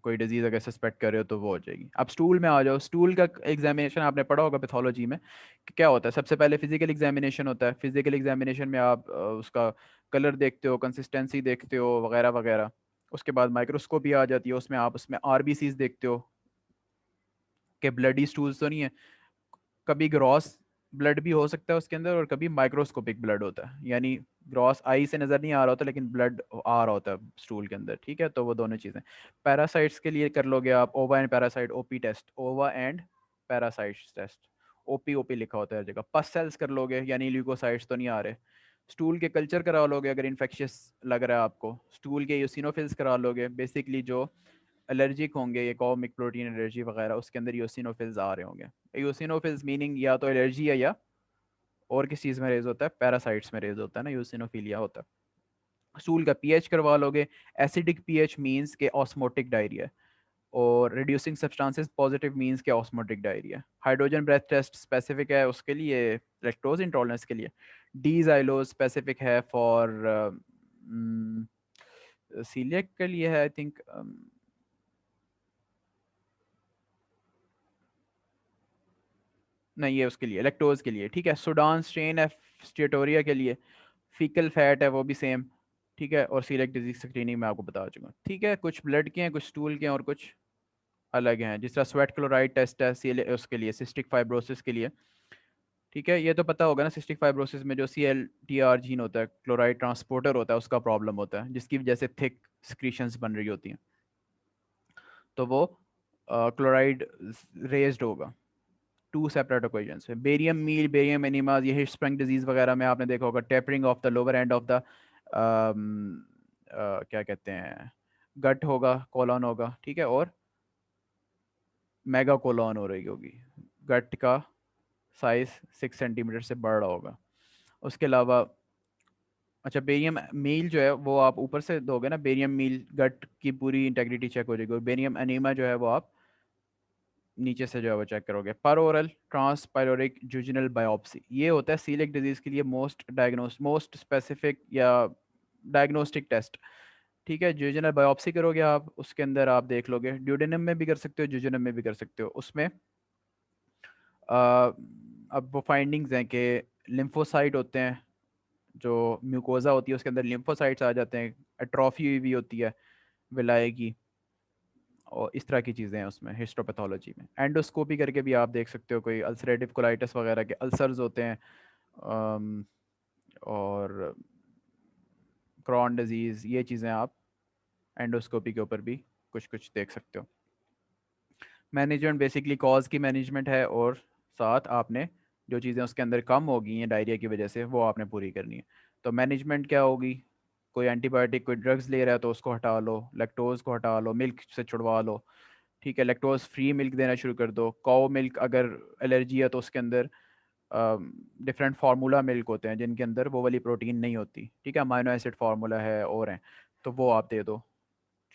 कोई डिजीज़ अगर सस्पेक्ट कर रहे हो तो वो हो जाएगी। अब स्टूल में आ जाओ। स्टूल का एग्जामिनेशन आपने पढ़ा होगा पैथोलॉजी में कि क्या होता है। सबसे पहले फिजिकल एग्जामिनेशन होता है। फिजिकल एग्जामिनेशन में आप उसका कलर देखते हो, कंसिस्टेंसी देखते हो, वगैरह वगैरह। उसके बाद माइक्रोस्कोपी आ जाती है, उसमें आप उसमें आरबीसीज देखते हो कि ब्लडी स्टूल्स तो नहीं है। कभी ग्रॉस ब्लड भी हो सकता है उसके अंदर, और कभी माइक्रोस्कोपिक ब्लड होता है, यानी ग्रॉस आई से नज़र नहीं आ रहा होता लेकिन ब्लड आ रहा होता है स्टूल के अंदर। ठीक है, तो वो दोनों चीज़ें। पैरासाइट्स के लिए कर लोगे आप ova and parasite OP test, ova and parasites test. OP OP लिखा होता है हर जगह। पस सेल्स कर लोगे, यानी ल्यूकोसाइट्स तो नहीं आ रहे। स्टूल के कल्चर करा लोगे अगर इन्फेक्शियस लग रहा है आपको। स्टूल के यूसिनोफिल्स करा लोगे, बेसिकली जो एलर्जिक होंगे, ये कॉमिक प्रोटीन एलर्जी वगैरह, उसके अंदर यूसिनोफिल्स आ रहे होंगे। यूसिनोफिल्स मीनिंग या तो एलर्जी है या और किस चीज़ में रेज होता है, पैरासाइट्स में रेज होता है ना, यूसिनोफिलिया होता है। स्टूल का पीएच करवा लोगे। एसिडिक पीएच मींस के ऑस्मोटिक डायरिया, और रिड्यूसिंग सब्सटेंसेस पॉजिटिव मींस के osmotic diarrhoea. Hydrogen breath test specific है उसके लिए, लैक्टोज इंटॉलरेंस के लिए। डी जाइलोज स्पेसिफिक है फॉर सीलियक के लिए है आई थिंक। नहीं, ये उसके लिए लैक्टोज के लिए। ठीक है, सुडान स्ट्रेन है स्टेटोरिया के लिए। फीकल फैट है वो भी सेम। ठीक है, और सीलेक्ट डिजीज स्क्रीनिंग में आपको बता चुका हूँ। ठीक है, कुछ ब्लड के हैं, कुछ स्टूल के हैं, और कुछ अलग हैं। जिस तरह स्वेट क्लोराइड टेस्ट है उसके लिए, सिस्टिक फाइब्रोसिस के लिए। ठीक है, ये तो पता होगा ना, सिस्टिक फाइब्रोसिस में जो CLTR जीन होता है, क्लोराइड ट्रांसपोर्टर होता है, उसका प्रॉब्लम होता है, जिसकी वजह से थिक स्क्रीशंस बन रही होती हैं। तो वो क्लोराइड रेज्ड होगा। टू सेपरेट ओकेजन्स में। बेरियम मील, बेरियम एनीमास, ये हिस्टस्प्रंग डिजीज वगैरह में आपने देखा होगा, tapering of the lower end of the क्या कहते हैं, गट होगा, कोलन होगा। ठीक है, और मेगा कोलन हो रही होगी। गट का साइज 6 सेंटीमीटर से बढ़ रहा होगा। उसके अलावा अच्छा, बेरियम मील जो है वो आप ऊपर से दोगे ना, बेरियम मील गट की पूरी इंटेग्रिटी चेक हो जाएगी। और बेरियम एनीमा जो है वो आप नीचे से जो है वो चेक करोगे। पर ओरल ट्रांसपायलोरिक जुजिनल बायोप्सी, ये होता है सीलिक डिजीज के लिए मोस्ट स्पेसिफिक या डायग्नोस्टिक टेस्ट। ठीक है, जुजिनल बायोप्सी करोगे आप, उसके अंदर आप देख लोगे, ड्यूडेनम में भी कर सकते हो, जुजिनम में भी कर सकते हो। उसमें अब वो फाइंडिंग्स हैं कि लिम्फोसाइट होते हैं, जो म्यूकोजा होती है उसके अंदर लिम्फोसाइट्स आ जाते हैं, एट्रोफी हुई भी होती है विलाय की, और इस तरह की चीज़ें हैं उसमें हिस्टोपैथोलॉजी में। एंडोस्कोपी करके भी आप देख सकते हो कोई अल्सरेटिव कोलाइटिस वगैरह के अल्सर्स होते हैं, अम, और क्रॉन डिजीज़, ये चीज़ें आप एंडोस्कोपी के ऊपर भी कुछ कुछ देख सकते हो। मैनेजमेंट बेसिकली कॉज की मैनेजमेंट है, और साथ आपने जो चीज़ें उसके अंदर कम हो गई हैं डायरिया की वजह से, वो आपने पूरी करनी है। तो मैनेजमेंट क्या होगी, कोई एंटीबायोटिक, कोई ड्रग्स ले रहा है तो उसको हटा लो, लैक्टोज को हटा लो, मिल्क से छुड़वा लो। ठीक है, लैक्टोज फ्री मिल्क देना शुरू कर दो। काउ मिल्क अगर एलर्जी है तो उसके अंदर डिफरेंट फार्मूला मिल्क होते हैं जिनके अंदर वो वाली प्रोटीन नहीं होती। ठीक है, अमाइनो एसिड फार्मूला है और हैं, तो वो आप दे दो।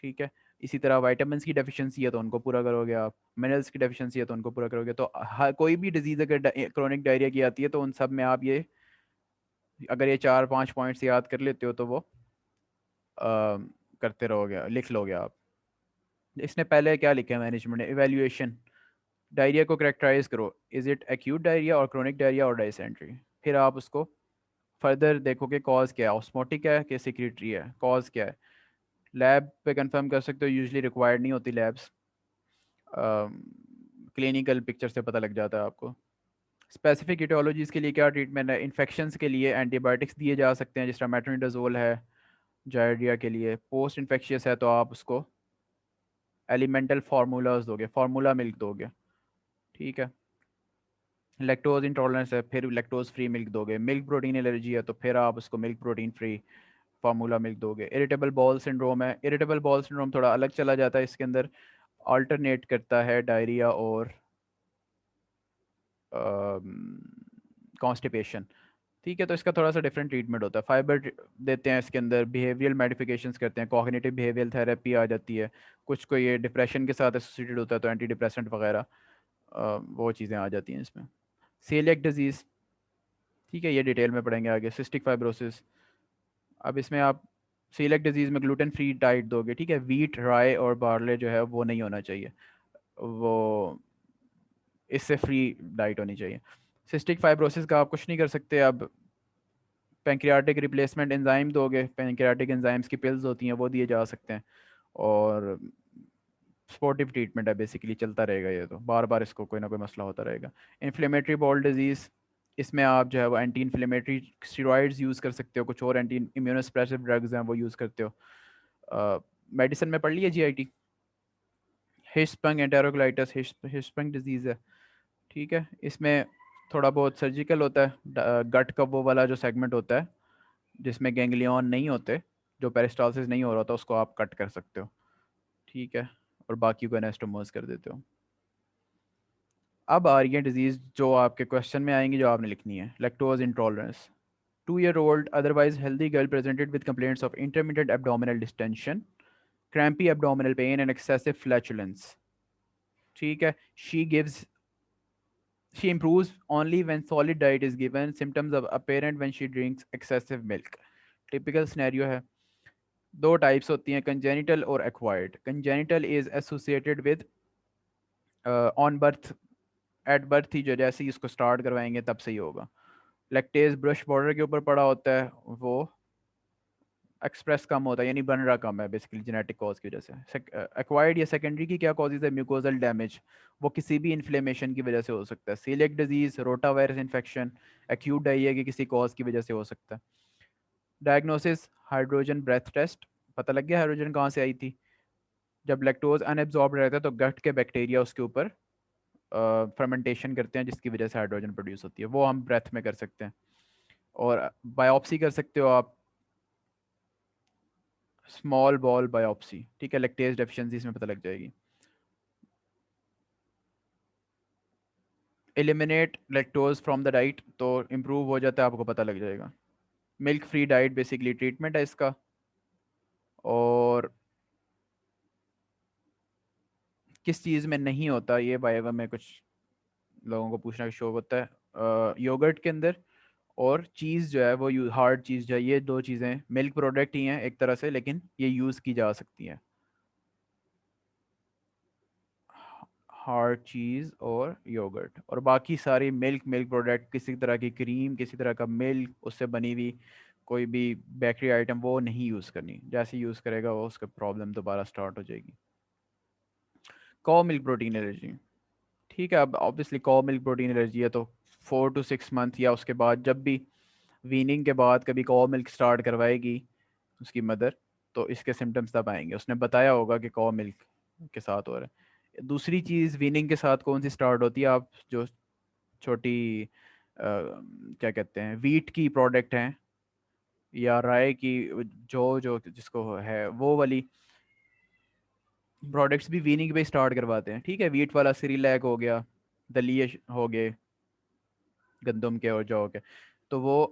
ठीक है, इसी तरह वाइटामिन की डेफिशिएंसी है तो उनको पूरा करोगे आप, मिनरल्स की डेफिशिएंसी है तो उनको पूरा करोगे। तो हर कोई भी डिजीज़ अगर क्रोनिक डायरिया की आती है तो उन सब में आप ये, अगर ये 4-5 पॉइंट्स याद कर लेते हो तो वो करते रहोगे, लिख लोगे आप। इसने पहले क्या लिखा है मैनेजमेंट ने, इवेल्युएशन, डायरिया को करेक्टराइज करो, इज इट एक्यूट डायरिया और क्रोनिक डायरिया और डायसेंट्री। फिर आप उसको फर्दर देखोगे कॉज क्या है, ऑस्मोटिक है कि सिक्रेटरी है, कॉज क्या है। लैब पे कंफर्म कर सकते हो, यूजुअली रिक्वायर्ड नहीं होती लैब्स, क्लिनिकल पिक्चर से पता लग जाता है आपको। स्पेसिफिक इटियोलॉजीज़ के लिए क्या ट्रीटमेंट है, इन्फेक्शंस के लिए एंटीबायोटिक्स दिए जा सकते हैं, जिस तरह मेट्रोनिडाजोल है जायरिया के लिए। पोस्ट इन्फेक्शियस है तो आप उसको एलिमेंटल फार्मूलाज दोगे, फार्मूला मिल्क दोगे। ठीक है, लैक्टोज इंटॉलरेंस है फिर लैक्टोज फ्री मिल्क दोगे। मिल्क प्रोटीन एलर्जी है तो फिर आप उसको milk protein free formula milk दोगे। इरिटेबल बॉल सिंड्रोम है, इरिटेबल बॉल सिंड्रोम थोड़ा अलग चला जाता है, इसके अंदर अल्टरनेट करता है डायरिया और कॉन्स्टिपेशन। ठीक है, तो इसका थोड़ा सा डिफरेंट ट्रीटमेंट होता है। फाइबर देते हैं इसके अंदर, बिहेवियरल मेडिफिकेशंस करते हैं, कॉग्निटिव बिहेवियरल थेरेपी आ जाती है। कुछ को ये डिप्रेशन के साथ एसोसिएटेड होता है तो एंटी डिप्रेसेंट वगैरह वो चीज़ें आ जाती हैं इसमें। सेलियक डिजीज़, ठीक है, ये डिटेल में पढ़ेंगे आगे। सिस्टिक फाइब्रोसिस, अब इसमें आप सीलियक डिजीज़ में ग्लूटेन फ्री डाइट दोगे, ठीक है, वीट राई और बार्ले जो है वो नहीं होना चाहिए, वो इससे फ्री डाइट होनी चाहिए। सिस्टिक फाइब्रोसिस का आप कुछ नहीं कर सकते, अब पेंक्रियाटिक रिप्लेसमेंट एंजाइम दोगे, पेंक्रियाटिक एंजाइम्स की पिल्स होती हैं वो दिए जा सकते हैं, और स्पोर्टिव ट्रीटमेंट है बेसिकली, चलता रहेगा ये, तो बार बार इसको कोई ना कोई मसला होता रहेगा। इन्फ्लेमेटरी बॉल डिजीज़, इसमें आप जो है वो एंटी इन्फ्लेमेटरी स्टेरॉइड्स यूज़ कर सकते हो, कुछ और एंटी इम्यूनोसप्रेसिव ड्रग्स हैं वो यूज़ करते हो। मेडिसिन में पढ़ लिया जीआईटी। हिस्पंग एंटेरोक्लाइटिस हिस्पंग डिजीज़ है, ठीक है, इसमें थोड़ा बहुत सर्जिकल होता है, गट का वो वाला जो सेगमेंट होता है जिसमें गैंग्लियन नहीं होते, जो पेरिस्टालसिस नहीं हो रहा था, उसको आप कट कर सकते हो, ठीक है, और बाकी को एनास्टोमोस कर देते हो। अब आ रही है डिजीज़ जो आपके क्वेश्चन में आएंगी, जो आपने लिखनी है। Lactose intolerance, 2-year-old otherwise healthy girl presented with complaints of intermittent abdominal distension, crampy abdominal pain and excessive flatulence, ठीक है, she improves only when solid diet is given, symptoms are apparent when she drinks excessive milk। Typical scenario है। दो types होती हैं, congenital और acquired. Congenital is associated with on birth, at birth ही, जो जैसे ही इसको स्टार्ट करवाएंगे तब से ही होगा। लैक्टेज ब्रश बॉर्डर के ऊपर पड़ा होता है, वो एक्सप्रेस कम होता है, यानी बन रहा कम है बेसिकली जेनेटिक कॉज की वजह से। एक्वायर्ड या सेकेंडरी की क्या कॉजेज है? म्यूकोजल डैमेज, वो किसी भी इन्फ्लेमेशन की वजह से हो सकता है। Coeliac disease, rota virus infection, acute diarrhoea की किसी कॉज की वजह से हो सकता है। डायग्नोसिस, हाइड्रोजन ब्रेथ टेस्ट, पता लग गया हाइड्रोजन कहाँ से आई थी। जब लैक्टोज अनएब्जॉर्ब रहता है तो गट के बैक्टीरिया उसके ऊपर फर्मेंटेशन करते हैं, जिसकी वजह से हाइड्रोजन प्रोड्यूस होती है, वो हम ब्रेथ में कर सकते हैं। और बायोप्सी कर सकते हो आप, स्मॉल बॉल बायोप्सी, ठीक है, लैक्टेज डेफिशिएंसी इसमें पता लग जाएगी। Eliminate lactose from the diet, तो इम्प्रूव हो जाता है, आपको पता लग जाएगा। Milk free diet basically treatment है इसका। और किस चीज़ में नहीं होता, ये बायोवा में कुछ लोगों को पूछना का शौक होता है। योगर्ट के अंदर, और चीज़ जो है वो हार्ड चीज़ जो है, ये दो चीज़ें मिल्क प्रोडक्ट ही हैं एक तरह से, लेकिन ये यूज़ की जा सकती हैं। हार्ड चीज़ और योगर्ट, और बाकी सारी मिल्क मिल्क प्रोडक्ट, किसी तरह की क्रीम, किसी तरह का मिल्क, उससे बनी हुई कोई भी बेकरी आइटम, वो नहीं यूज़ करनी। जैसे यूज़ करेगा वो उसका प्रॉब्लम दोबारा स्टार्ट हो जाएगी। कॉ मिल्क प्रोटीन एलर्जी, ठीक है, अब ऑब्वियसली कॉ मिल्क प्रोटीन एलर्जी है तो 4 to 6 मंथ या उसके बाद, जब भी वीनिंग के बाद कभी कॉ मिल्क स्टार्ट करवाएगी उसकी मदर, तो इसके सिम्टम्स तब आएंगे। उसने बताया होगा कि कॉ मिल्क के साथ हो रहा है। दूसरी चीज़ वीनिंग के साथ कौन सी स्टार्ट होती है, आप जो छोटी क्या कहते हैं, वीट की प्रोडक्ट हैं या राय की, जो जो जिसको है वो वाली प्रोडक्ट्स भी वीनिंग पे स्टार्ट करवाते हैं, ठीक है, वीट वाला सिरिलैक हो गया, दलिए हो गए गंदम के और जौ के, तो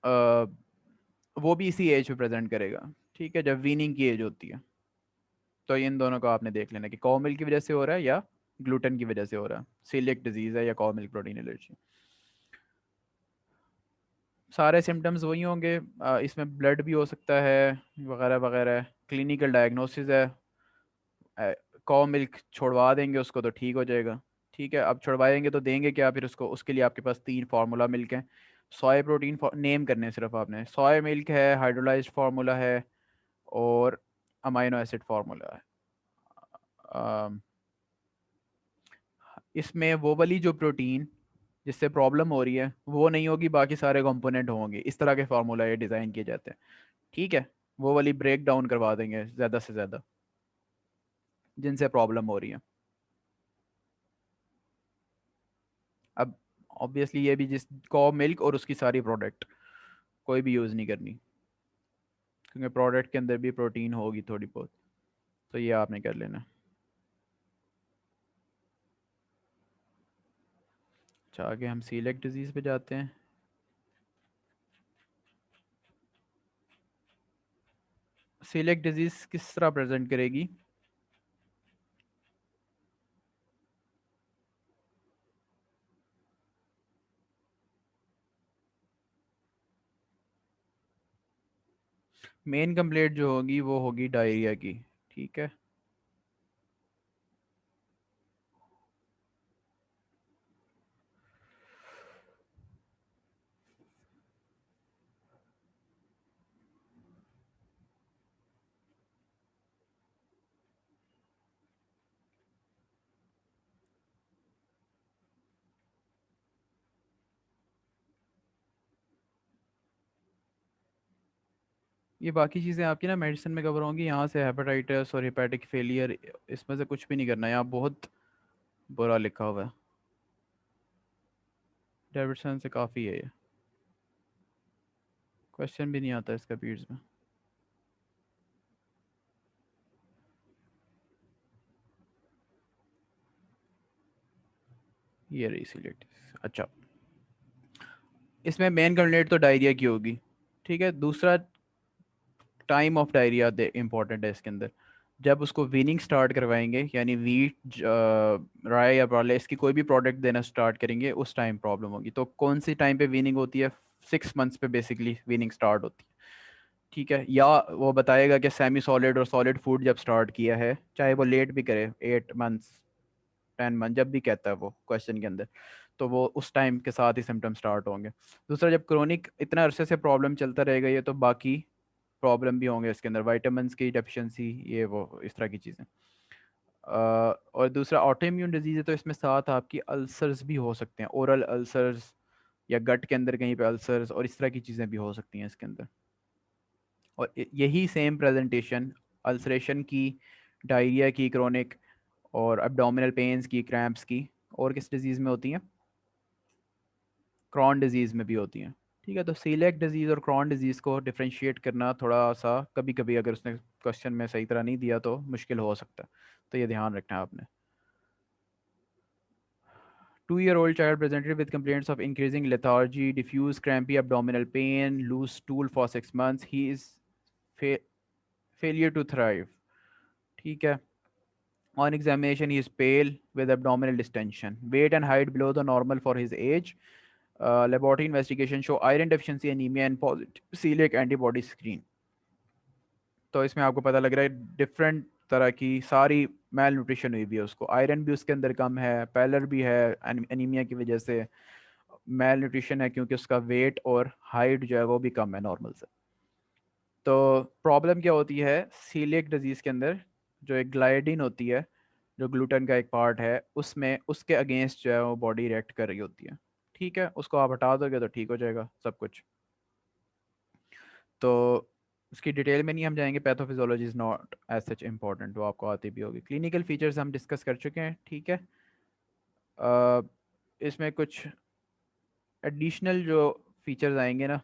आ, वो भी इसी एज पे प्रेजेंट करेगा, ठीक है, जब वीनिंग की एज होती है। तो इन दोनों को आपने देख लेना कि कॉ मिल्क की वजह से हो रहा है या ग्लूटेन की वजह से हो रहा है, सीलियक डिजीज है या कॉ मिल्क प्रोटीन एलर्जी। सारे सिम्टम्स वही होंगे, इसमें ब्लड भी हो सकता है वगैरह वगैरह। क्लिनिकल डायग्नोसिस है, कॉ मिल्क छोड़वा देंगे उसको तो ठीक हो जाएगा, ठीक है। अब छुड़वाएंगे तो देंगे क्या फिर उसको, उसके लिए आपके पास 3 फार्मूला मिल्क हैं। सोया प्रोटीन नेम करने हैं सिर्फ आपने, सोया मिल्क है, हाइड्रोलाइज्ड फार्मूला है, और अमाइनो एसिड फार्मूला है। अम, इसमें वो वाली जो प्रोटीन जिससे प्रॉब्लम हो रही है वो नहीं होगी, बाकी सारे कंपोनेंट होंगे। इस तरह के फार्मूला ये डिज़ाइन किए जाते हैं, ठीक है, वो वाली ब्रेक डाउन करवा देंगे ज़्यादा से ज़्यादा जिनसे प्रॉब्लम हो रही है। अब ऑब्वियसली ये भी, जिस कॉ मिल्क और उसकी सारी प्रोडक्ट कोई भी यूज़ नहीं करनी, क्योंकि प्रोडक्ट के अंदर भी प्रोटीन होगी थोड़ी बहुत, तो ये आपने कर लेना। अच्छा, आगे हम सीलियक डिजीज़ पे जाते हैं। सीलियक डिजीज़ किस तरह प्रेजेंट करेगी? मेन कंप्लेंट जो होगी वो होगी डायरिया की, ठीक है। ये बाकी चीज़ें आपकी ना मेडिसिन में कवर होंगी, यहाँ से हेपेटाइटिस और हेपेटिक फेलियर, इसमें से कुछ भी नहीं करना है, यहाँ बहुत बुरा लिखा हुआ है। डेविडसन से काफ़ी है ये, क्वेश्चन भी नहीं आता इसका पीड्स में। ये रही सिलेक्ट। अच्छा, इसमें मेन कंप्लेंट तो डायरिया की होगी, ठीक है। दूसरा, टाइम ऑफ डायरिया इंपॉर्टेंट है इसके अंदर। जब उसको वीनिंग स्टार्ट करवाएंगे, यानी वीट, राय या बार्ले, इसकी कोई भी प्रोडक्ट देना स्टार्ट करेंगे, उस टाइम प्रॉब्लम होगी। तो कौन सी टाइम पे वीनिंग होती है? 6 मंथ्स पे बेसिकली वीनिंग स्टार्ट होती है, ठीक है। या वो बताएगा कि सेमी सॉलिड और सॉलिड फूड जब स्टार्ट किया है, चाहे वो लेट भी करे, 8 मंथ्स, 10 मंथ, जब भी कहता है वो क्वेश्चन के अंदर, तो वो उस टाइम के साथ ही सिम्टम स्टार्ट होंगे। दूसरा, जब क्रोनिक इतना अरसे से प्रॉब्लम चलता रहेगा ये, तो बाकी प्रॉब्लम भी होंगे इसके अंदर, वाइटामिन की डेफिशिएंसी, ये वो इस तरह की चीज़ें। और दूसरा ऑटो इम्यून डिजीज़ है, तो इसमें साथ आपकी अल्सर्स भी हो सकते हैं, ओरल अल्सर्स या गट के अंदर कहीं पे अल्सर्स, और इस तरह की चीज़ें भी हो सकती हैं इसके अंदर। और यही सेम प्रेजेंटेशन अल्सरेशन की, डायरिया की क्रोनिक, और एब्डोमिनल पेन्स की, क्रैम्प्स की, और किस डिजीज़ में होती हैं? क्रॉन डिजीज़ में भी होती हैं, ठीक है। तो सीलेक डिजीज़ और क्रॉन डिजीज़ को डिफ्रेंशिएट करना थोड़ा सा, कभी कभी अगर उसने क्वेश्चन में सही तरह नहीं दिया तो मुश्किल हो सकता है, तो ये ध्यान रखना है आपने। 2-year-old child presented with complaints of increasing lethargy, diffuse crampy abdominal pain, loose stool for 6 months. He is fa- failure to thrive, ठीक है। On examination, he is pale with abdominal distension. Weight and height below the normal for his age. Laboratory investigation show iron deficiency anemia and positive celiac antibody screen. तो इसमें आपको पता लग रहा है different तरह की सारी मेल न्यूट्रिशन हुई भी है उसको, आयरन भी उसके अंदर कम है, पैलर भी है एनीमिया की वजह से, मेल न्यूट्रिशन है क्योंकि उसका वेट और हाइट जो है वो भी कम है नॉर्मल से। तो प्रॉब्लम क्या होती है सीलियक डिजीज़ के अंदर? जो एक ग्लाइडिन होती है, जो ग्लूटेन का एक पार्ट है, उसमें उसके अगेंस्ट जो है वो बॉडी रिएक्ट कर रही होती है, ठीक है। उसको आप हटा दोगे तो ठीक हो जाएगा सब कुछ। तो उसकी डिटेल में नहीं हम जाएंगे, pathophysiology is not as such important, वो आपको आती भी होगी। क्लिनिकल फीचर्स हम डिस्कस कर चुके हैं, ठीक है। अ, इसमें कुछ एडिशनल जो फीचर्स आएंगे ना,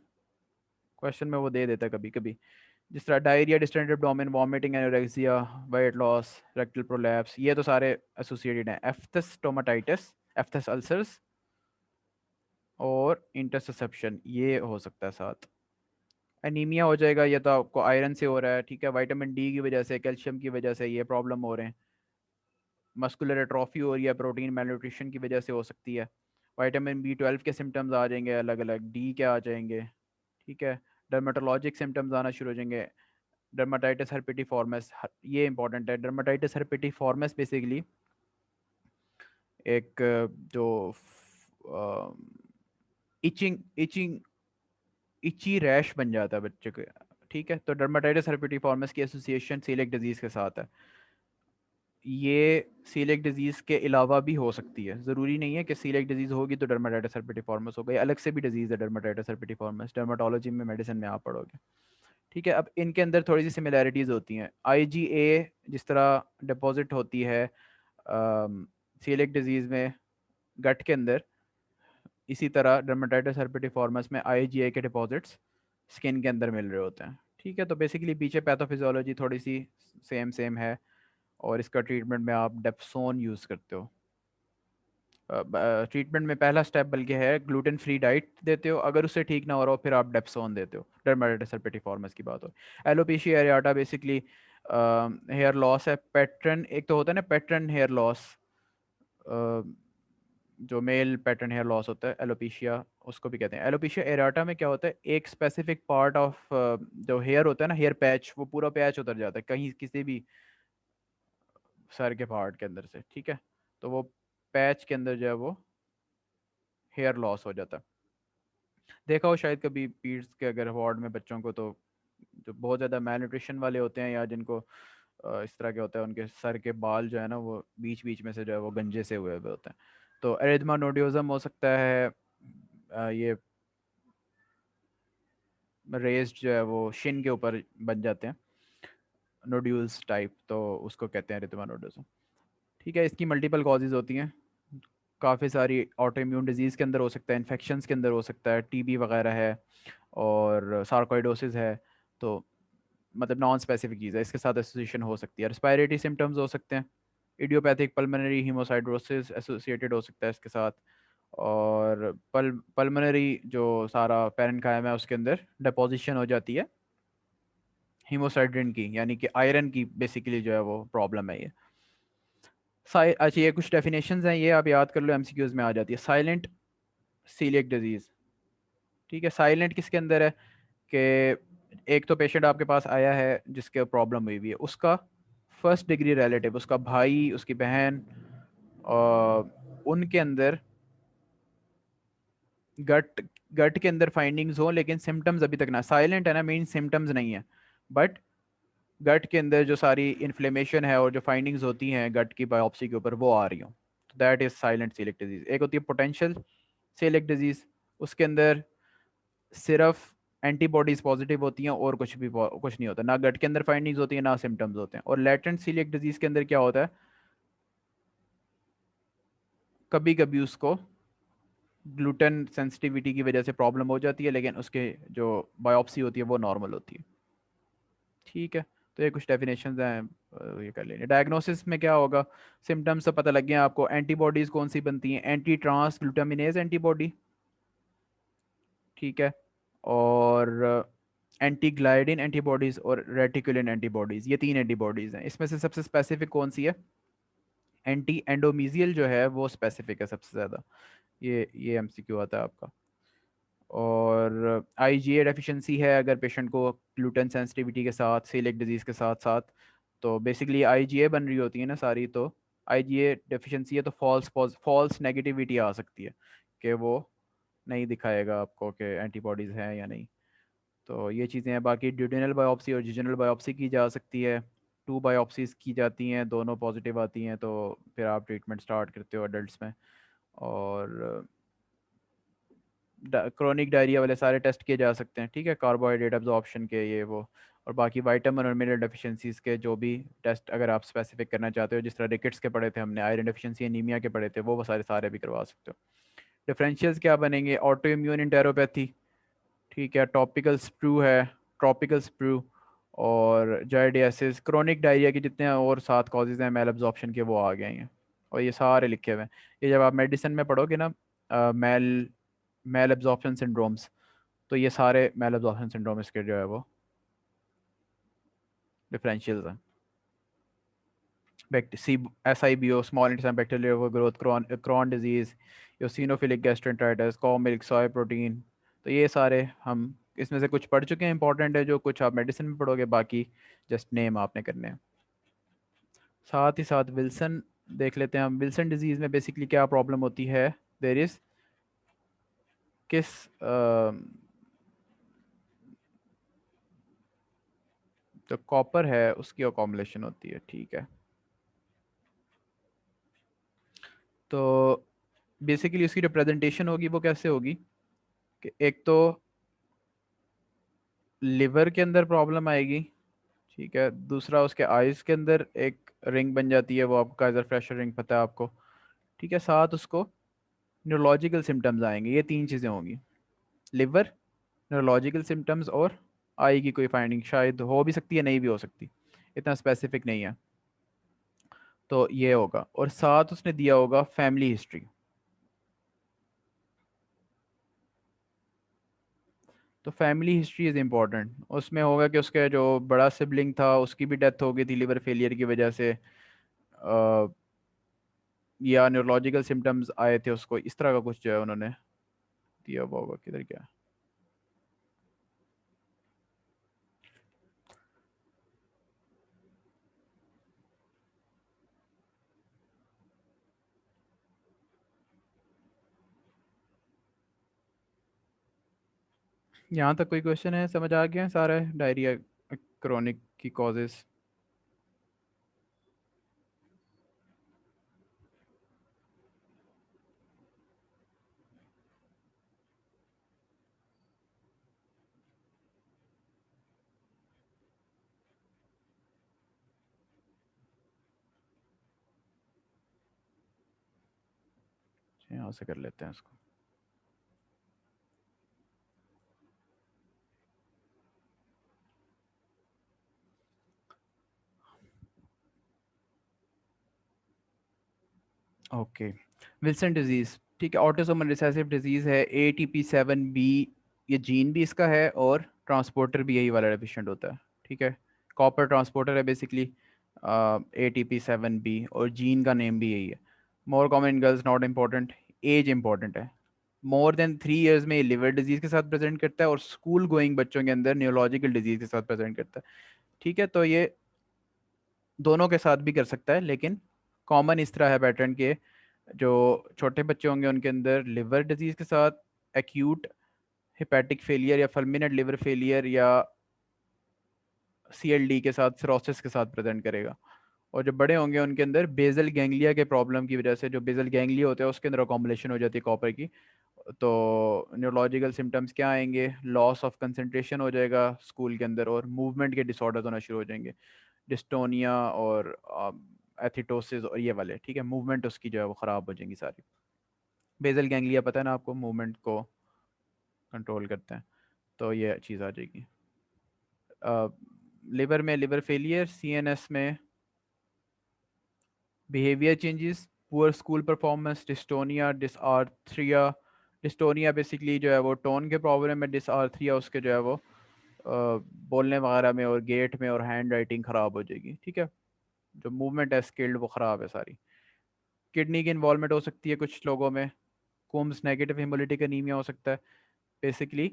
क्वेश्चन में वो दे देता है कभी कभी, जिस तरह diarrhoea, distant abdomen, vomiting, anorexia, weight loss, rectal prolapse, ये तो सारे एसोसिएटेड हैं। एफ्थस स्टोमाटाइटिस, एफ्थस अल्सर्स, और इंटरसेप्शन, ये हो सकता है साथ। एनीमिया हो जाएगा, ये तो आपको आयरन से हो रहा है, ठीक है। विटामिन डी की वजह से, कैल्शियम की वजह से ये प्रॉब्लम हो रहे हैं। मस्कुलर एट्रोफी हो रही है, प्रोटीन मेलन्यूट्रिशन की वजह से हो सकती है। विटामिन बी 12 के सिम्टम्स आ जाएंगे अलग अलग, डी के आ जाएंगे, ठीक है। डर्माटोलॉजिक सिम्टम्स आना शुरू हो जाएंगे, डर्माटाइटिस हर्पिटिफॉर्मस, ये इंपॉर्टेंट है। डर्माटाइटिस हर्पिटिफॉर्मस बेसिकली एक जो इचिंग इचिंग इची रैश बन जाता है बच्चे को, ठीक है। तो डर्माटाइटिस हर्पिटिफॉर्मस की एसोसिएशन सीलियक डिजीज़ के साथ है। ये सीलियक डिजीज़ के अलावा भी हो सकती है, ज़रूरी नहीं है कि सीलियक डिजीज़ होगी तो डर्माटाइटिस हर्पिटिफॉर्मस होगा, ये अलग से भी डिजीज़ है डर्माटाइटिस हर्पिटिफॉर्मस, डर्माटोलॉजी में मेडिसिन में आप पढ़ोगे, ठीक है। अब इनके अंदर थोड़ी सी सिमिलैरिटीज़ होती हैं। आईजीए जिस तरह डिपॉजिट होती है सीलियक डिजीज़ में गट के अंदर, इसी तरह डर्माटाइटिस हर्पिटिफॉर्मस में आईजीए के डिपॉजिट्स स्किन के अंदर मिल रहे होते हैं, ठीक है। तो बेसिकली पीछे पैथोफिजियोलॉजी थोड़ी सी सेम सेम है, और इसका ट्रीटमेंट में आप डेप्सोन यूज़ करते हो। ट्रीटमेंट में पहला स्टेप बल्कि है ग्लूटेन फ्री डाइट देते हो, अगर उससे ठीक ना हो रहा हो फिर आप डेप्सोन देते हो। डर्माटाइटिस herpetiformis की बात हो, एलोपेशिया एरियाटा बेसिकली हेयर लॉस है, पैटर्न एक तो होता है ना पैटर्न हेयर लॉस, जो मेल पैटर्न हेयर लॉस होता है, एलोपेशिया उसको भी कहते हैं। एलोपेशिया एराटा में क्या होता है, एक स्पेसिफिक पार्ट ऑफ जो हेयर होता है ना, हेयर पैच, वो पूरा पैच उतर जाता है कहीं किसी भी सर के पार्ट के अंदर से, ठीक है। तो वो पैच के अंदर जो है वो हेयर लॉस हो जाता है। देखा हो शायद कभी पीड्स के अगर वार्ड में बच्चों को, तो जो बहुत ज़्यादा मैल न्यूट्रिशन वाले होते हैं या जिनको इस तरह के होता है, उनके सर के बाल जो है ना वो बीच बीच में से जो है वो गंजे से हुए हुए होते हैं। तो एरिथमा नोडियोजम हो सकता है, ये रेस्ड जो है वो शिन के ऊपर बन जाते हैं नोड्यूल्स टाइप, तो उसको कहते हैं एरिथमा नोडियोजम। ठीक है, इसकी मल्टीपल कॉजेज होती हैं, काफ़ी सारी ऑटो इम्यून डिजीज़ के अंदर हो सकता है, इन्फेक्शंस के अंदर हो सकता है, टीबी वगैरह है और सार्कोइडोसिस है। तो मतलब नॉन स्पेसिफिक चीज़ है, इसके साथ एसोसिएशन हो सकती है। रेस्पिरेटरी सिम्टम्स हो सकते हैं, इडियोपैथिक पल्मोनरी हीमोसाइड्रोसिस एसोसिएटेड हो सकता है इसके साथ। और पल्मोनरी जो सारा पैरेन्काइमा है उसके अंदर डिपोजिशन हो जाती है हीमोसाइड्रिन की, यानी कि आयरन की बेसिकली जो है वो प्रॉब्लम है ये। अच्छा, ये कुछ डेफिनेशंस हैं, ये आप याद कर लो, एमसीक्यूज में आ जाती है। साइलेंट सीलिएक डिजीज़, ठीक है। साइलेंट किसके अंदर है कि एक तो पेशेंट आपके पास आया है जिसके प्रॉब्लम हुई हुई है, उसका फर्स्ट डिग्री रिलेटिव, उसका भाई, उसकी बहन, उनके अंदर गट गट के अंदर फाइंडिंग्स हो लेकिन सिम्टम्स अभी तक ना, साइलेंट है ना, मीन सिम्टम्स नहीं है, बट गट के अंदर जो सारी इन्फ्लेमेशन है और जो फाइंडिंग्स होती हैं गट की बायोप्सी के ऊपर वो आ रही हो, तो that is silent coeliac disease. एक होती है पोटेंशियल सीलिक डिजीज, उसके अंदर सिर्फ एंटीबॉडीज पॉजिटिव होती हैं और कुछ नहीं होता, ना गट के अंदर फाइंडिंग्स होती है ना सिम्टम्स होते हैं। और लेटेंट सीलिक डिजीज के अंदर क्या होता है, कभी कभी उसको ग्लूटेन सेंसिटिविटी की वजह से प्रॉब्लम हो जाती है, लेकिन उसके जो बायोप्सी होती है वो नॉर्मल होती है। ठीक है, तो ये कुछ डेफिनेशन हैं, ये कर लेंगे। डायग्नोसिस में क्या होगा, सिम्टम्स से पता लग गया आपको। एंटीबॉडीज़ कौन सी बनती हैं, एंटी ट्रांस ग्लूटामिनेज एंटीबॉडी, ठीक है, और एंटी ग्लाइडिन एंटीबॉडीज़ और रेटिकुलिन एंटीबॉडीज़, ये तीन एंटीबॉडीज़ हैं। इसमें से सबसे स्पेसिफिक कौन सी है, एंटी एंडोमीजियल जो है वो स्पेसिफिक है सबसे ज़्यादा। ये एमसीक्यू आता है आपका। और आईजीए डेफिशिएंसी है अगर पेशेंट को ग्लूटेन सेंसिटिविटी के साथ सीलिक डिजीज़ के साथ साथ, तो बेसिकली आईजीए बन रही होती है ना सारी, तो आईजीए डेफिशिएंसी है तो फॉल्स नेगेटिविटी आ सकती है कि वो नहीं दिखाएगा आपको कि एंटीबॉडीज़ हैं या नहीं। तो ये चीज़ें हैं। बाकी ड्यूडेनल बायोप्सी और जिजनल बायोप्सी की जा सकती है, 2 बायोप्सीज की जाती हैं, दोनों पॉजिटिव आती हैं तो फिर आप ट्रीटमेंट स्टार्ट करते हो एडल्ट्स में। और क्रोनिक डायरिया वाले सारे टेस्ट किए जा सकते हैं, ठीक है, कार्बोहाइड्रेट एब्जॉर्प्शन के ये वो। और बाकी विटामिन और मिनरल डेफिशिएंसीज के जो भी टेस्ट अगर आप स्पेसिफिक करना चाहते हो, जिस तरह रिकेट्स के पढ़े थे हमने, आयरन डेफिशिएंसी एनीमिया के पढ़े थे, वो सारे सारे भी करवा सकते हो। डिफरेंशियल्स क्या बनेंगे, ऑटो इम्यून इंटेरोपैथी, ठीक है, टॉपिकल स्प्रू है, ट्रॉपिकल स्प्रू, और जार्डियासिस। क्रोनिक डायरिया के जितने और 7 कॉजेज हैं मेल एब्जॉर्प्शन के, वो आ गए हैं और ये सारे लिखे हुए हैं। ये जब आप मेडिसिन में पढ़ोगे ना, मेल मेल एब्जॉर्प्शन सिंड्रोम्स, तो ये सारे मेल एब्जॉर्प्शन सिंड्रोम इसके जो है वो डिफरेंशियल्स हैं। C S I B O, small intestine bacterial overgrowth, Crohn disease, eosinophilic gastroenteritis, cow milk, soy protein, तो ये सारे हम इसमें से कुछ पढ़ चुके हैं, इंपॉर्टेंट है, जो कुछ आप मेडिसिन में पढ़ोगे, बाकी जस्ट नेम आपने करने हैं। साथ ही साथ विल्सन देख लेते हैं हम। विल्सन डिजीज़ में बेसिकली क्या प्रॉब्लम होती है, देर इज़ किस जो कॉपर है उसकी अकॉमलेशन होती है, ठीक है। तो बेसिकली उसकी रिप्रेजेंटेशन होगी वो कैसे होगी कि एक तो लिवर के अंदर प्रॉब्लम आएगी, ठीक है, दूसरा उसके आइज़ के अंदर एक रिंग बन जाती है, वो आपको काइजर फ्रेशर रिंग पता है आपको, ठीक है, साथ उसको न्यूरोलॉजिकल सिम्टम्स आएंगे। ये तीन चीज़ें होंगी, लिवर, न्यूरोलॉजिकल सिम्टम्स और आई की कोई फाइंडिंग, शायद हो भी सकती है नहीं भी हो सकती, इतना स्पेसिफिक नहीं है। तो ये होगा, और साथ उसने दिया होगा फैमिली हिस्ट्री। तो फैमिली हिस्ट्री इज़ इम्पॉर्टेंट, उसमें होगा कि उसके जो बड़ा सिबलिंग था उसकी भी डेथ हो गई थी लिवर फेलियर की वजह से, या न्यूरोलॉजिकल सिम्टम्स आए थे उसको, इस तरह का कुछ जो है उन्होंने दिया हुआ होगा। किधर क्या है? यहाँ तक कोई क्वेश्चन है? समझ आ गया सारा डायरिया क्रोनिक की कॉजेस? यहाँ से कर लेते हैं इसको। ओके, विल्सन डिजीज, ठीक है, ऑटोसोमल रिसेसिव डिजीज है, ATP7B, ये जीन भी इसका है और ट्रांसपोर्टर भी यही वाला डेफिशिएंट होता है। ठीक है, कॉपर ट्रांसपोर्टर है बेसिकली ATP7B, और जीन का नेम भी यही है। More common in girls, not important. Age important है। मोर देन 3 इयर्स में लिवर डिजीज के साथ प्रेजेंट करता है, और स्कूल गोइंग बच्चों के अंदर न्यूरोलॉजिकल डिजीज के साथ प्रेजेंट करता है। ठीक है, तो ये दोनों के साथ भी कर सकता है, लेकिन कॉमन इस तरह है पैटर्न के, जो छोटे बच्चे होंगे उनके अंदर लिवर डिजीज के साथ एक्यूट हेपेटिक फेलियर या फुलमिनेंट लिवर फेलियर या CLD के साथ, सिरोसिस के साथ प्रेजेंट करेगा। और जो बड़े होंगे उनके अंदर बेजल गैंग्लिया के प्रॉब्लम की वजह से, जो बेजल गैंग्लिया होते हैं उसके अंदर अकोमोलेशन हो जाती है कॉपर की, तो न्यूरोलॉजिकल सिम्टम्स क्या आएंगे? लॉस ऑफ कंसंट्रेशन हो जाएगा स्कूल के अंदर, और मूवमेंट के डिसऑर्डर्स होना शुरू हो जाएंगे, डिस्टोनिया और एथिटोसिस और ये वाले। ठीक है, मूवमेंट उसकी जो है वो ख़राब हो जाएंगी सारी। बेजल गैंग्लिया पता है ना आपको, मूवमेंट को कंट्रोल करते हैं, तो ये चीज़ आ जाएगी। लिवर में लिवर फेलियर, CNS में behaviour changes, poor school performance, dystonia, dysarthria. Dystonia basically जो है वो टोन के प्रॉब्लम है, डिसआर्थरिया उसके जो है वो बोलने वगैरह में और गेट में और हैंड राइटिंग ख़राब हो जाएगी। ठीक है, जो मूवमेंट है स्किल्ड वो ख़राब है सारी। किडनी की इन्वॉल्वमेंट हो सकती है कुछ लोगों में, कुम्स नेगेटिव हेमोलिटिक एनीमिया हो सकता है, बेसिकली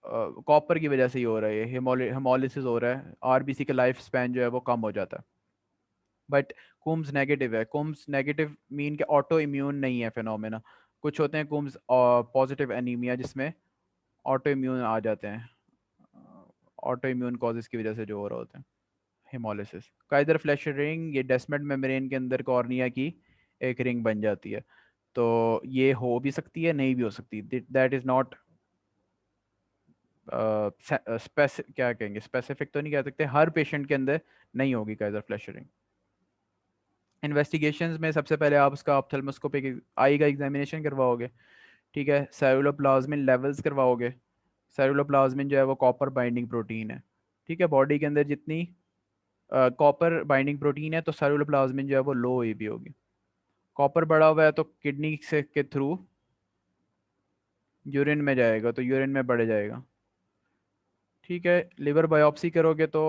कॉपर की वजह से ही हो रहा है, हेमोलिसिस हो रहा है, RBC का लाइफ स्पैन जो है वो कम हो जाता है। बट कुम्स नेगेटिव है। कुम्स नेगेटिव मीन के ऑटो इम्यून नहीं है फिनोमेना। कुछ होते हैं कुम्स पॉजिटिव एनीमिया जिसमें ऑटो इम्यून आ जाते हैं, ऑटो इम्यून कॉजेज की वजह से जो हो रहा होता है हेमोलिसिस का। इधर फ्लैश रिंग, ये डेस्मेट मेम्ब्रेन के अंदर कॉर्निया की एक रिंग बन जाती है, तो ये हो भी सकती है, नहीं भी हो सकती। दैट इज़ नॉट क्या कहेंगे, स्पेसिफिक तो नहीं कह सकते, हर पेशेंट के अंदर नहीं होगी काइजर फ्लैश रिंग। इन्वेस्टिगेशंस में सबसे पहले आप उसका ऑप्थेल्मोस्कोपिक आई का एग्जामिनेशन करवाओगे। ठीक है, सेरुलोप्लाज्मिन लेवल्स करवाओगे। सेरुलोप्लाज्मिन जो है वो कॉपर बाइंडिंग प्रोटीन है। ठीक है, बॉडी के अंदर जितनी कॉपर बाइंडिंग प्रोटीन है, तो सेरुलोप्लाज्मिन जो है वो लो हुई भी होगी। कॉपर बढ़ा हुआ है तो किडनी से के थ्रू यूरिन में जाएगा, तो यूरिन में बढ़ जाएगा। ठीक है, लिवर बायोप्सी करोगे तो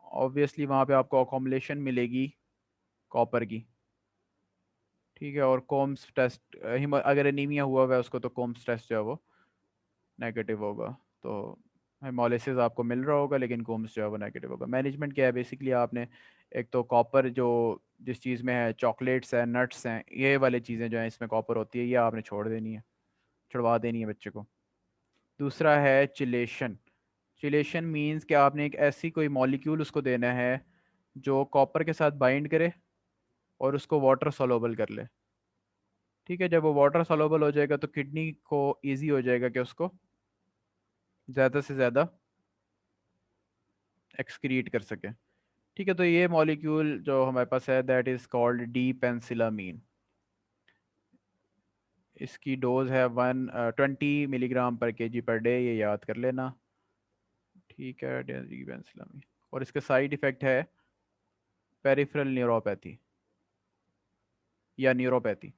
ऑब्वियसली वहाँ पे आपको अकोमोलेशन मिलेगी कॉपर की। ठीक है, और कोम्स टेस्ट, अगर एनीमिया हुआ हुआ है उसको, तो कोम्स टेस्ट जो है वो नेगेटिव होगा, तो हेमोलिसिस आपको मिल रहा होगा लेकिन कोम्स जो है वो नेगेटिव होगा। मैनेजमेंट क्या है बेसिकली, आपने एक तो कॉपर जो जिस चीज़ में है, चॉकलेट्स हैं, नट्स हैं, ये वाली चीज़ें जो हैं इसमें कॉपर होती है, ये आपने छोड़ देनी है, छुड़वा देनी है बच्चे को। दूसरा है चिलेशन। चिलेशन मीन्स कि आपने एक ऐसी कोई मॉलिक्यूल उसको देना है जो कॉपर के साथ बाइंड करे और उसको वाटर सोलोबल कर ले। ठीक है, जब वो वाटर सोलोबल हो जाएगा तो किडनी को इजी हो जाएगा कि उसको ज़्यादा से ज़्यादा एक्सक्रीट कर सके। ठीक है, तो ये मॉलिक्यूल जो हमारे पास है दैट इज़ कॉल्ड डी पेंसिलामीन। इसकी डोज है 120 मिलीग्राम पर केजी पर डे, ये याद कर लेना। ठीक है, डी पेंसिलामीन। और इसके साइड इफ़ेक्ट है पेरिफेरल न्यूरोपैथी या न्यूरोपैथी।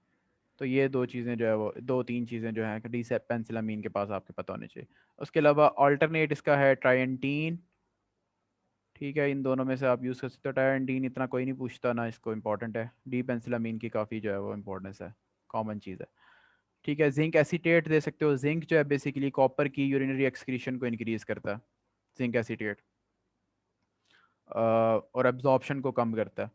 तो ये दो चीज़ें जो है वो, दो तीन चीज़ें जो हैं डी पेंसिलामीन के पास आपके पता होने चाहिए। उसके अलावा अल्टरनेट इसका है ट्राइएंटीन। ठीक है, इन दोनों में से आप यूज़ कर सकते हो। टायरंडीन इतना कोई नहीं पूछता ना, इसको इंपॉर्टेंट है। डी पेंसिलामीन की काफ़ी जो है वो इंपॉर्टेंस है, कॉमन चीज़ है। ठीक है, जिंक एसीटेट दे सकते हो। जिंक जो है बेसिकली कॉपर की यूरिनरी एक्सक्रीशन को इंक्रीज करता है, जिंक एसीटेट, और एब्जॉर्प्शन को कम करता है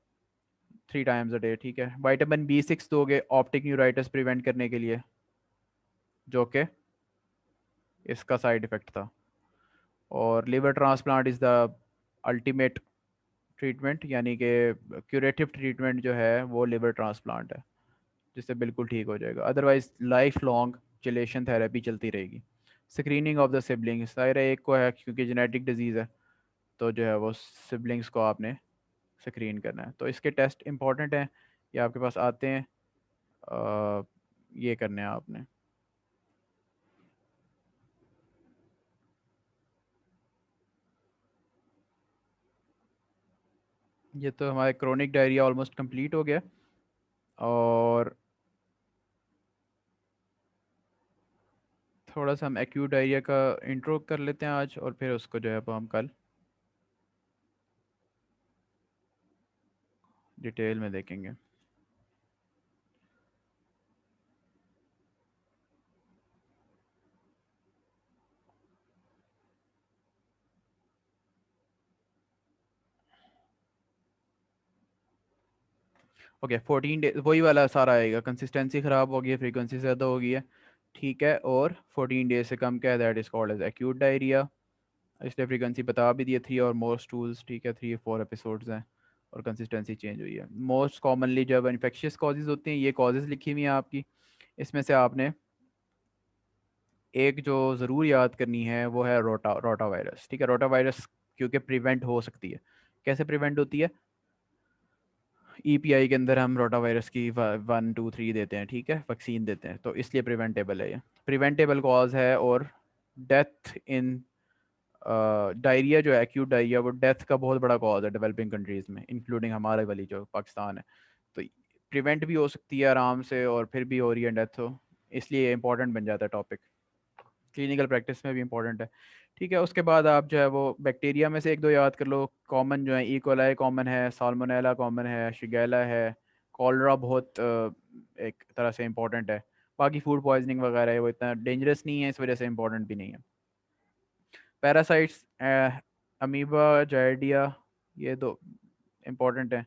3 टाइम्स अ डे। ठीक है, विटामिन B6 दोगे ऑप्टिक न्यूराइटिस प्रिवेंट करने के लिए, जो कि इसका साइड इफेक्ट था। और liver transplant is the ultimate treatment, यानी कि क्यूरेटिव ट्रीटमेंट जो है वो लिवर ट्रांसप्लांट है, जिससे बिल्कुल ठीक हो जाएगा। Otherwise life long chelation therapy चलती रहेगी। स्क्रीनिंग ऑफ द सिबलिंग्स, ज़ाहिर है एक को है क्योंकि जेनेटिक डिजीज़ है, तो जो है वो सिबलिंग्स को आपने स्क्रीन करना है। तो इसके टेस्ट इंपॉर्टेंट हैं, ये आपके पास आते हैं, अ, ये करने हैं आपने। ये तो हमारे क्रोनिक डायरिया ऑलमोस्ट कंप्लीट हो गया, और थोड़ा सा हम एक्यूट डायरिया का इंट्रो कर लेते हैं आज, और फिर उसको जो है वो हम कल डिटेल में देखेंगे। ओके, 14 डेज वही वाला सारा आएगा। कंसिस्टेंसी ख़राब हो गई है, फ्रीक्वेंसी ज़्यादा हो गई है, ठीक है, और 14 डेज से कम क्या है, that is called as acute diarrhoea. इसलिए फ्रीक्वेंसी बता भी दिए, 3 और मोर स्टूल्स, ठीक है, 3 4 एपिसोड्स हैं, और कंसिस्टेंसी चेंज हुई है। मोस्ट कॉमनली जब इन्फेक्शियस कॉजेज़ होती हैं, ये कॉजेज़ लिखी हुई हैं आपकी, इसमें से आपने एक जो ज़रूर याद करनी है वो है रोटा वायरस। ठीक है, रोटा वायरस क्योंकि प्रिवेंट हो सकती है। कैसे प्रिवेंट होती है? ईपीआई के अंदर हम रोटा वायरस की 1 2 3 देते हैं, ठीक है, वैक्सीन देते हैं, तो इसलिए प्रिवेंटेबल है, ये प्रिवेंटेबल कॉज है। और डेथ इन डायरिया जो है, एक्यूट डायरिया, वो डेथ का बहुत बड़ा कॉज है डेवलपिंग कंट्रीज़ में, इंक्लूडिंग हमारे वाली जो पाकिस्तान है। तो प्रिवेंट भी हो सकती है आराम से, और फिर भी हो रही है डेथ हो, इसलिए इंपॉर्टेंट बन जाता है टॉपिक, क्लिनिकल प्रैक्टिस में भी इंपॉर्टेंट है। ठीक है, उसके बाद आप जो है वो बैक्टीरिया में से एक दो याद कर लो। कॉमन जो है, ई कोलाई कॉमन है, साल्मोनेला कॉमन है, शिगेला है, कॉलरा बहुत एक तरह से इंपॉर्टेंट है। बाकी फूड पॉइजनिंग वगैरह है वो इतना डेंजरस नहीं है, इस वजह से इंपॉर्टेंट भी नहीं है। पैरासाइट्स, अमीबा, जायडिया, ये दो इंपॉर्टेंट है।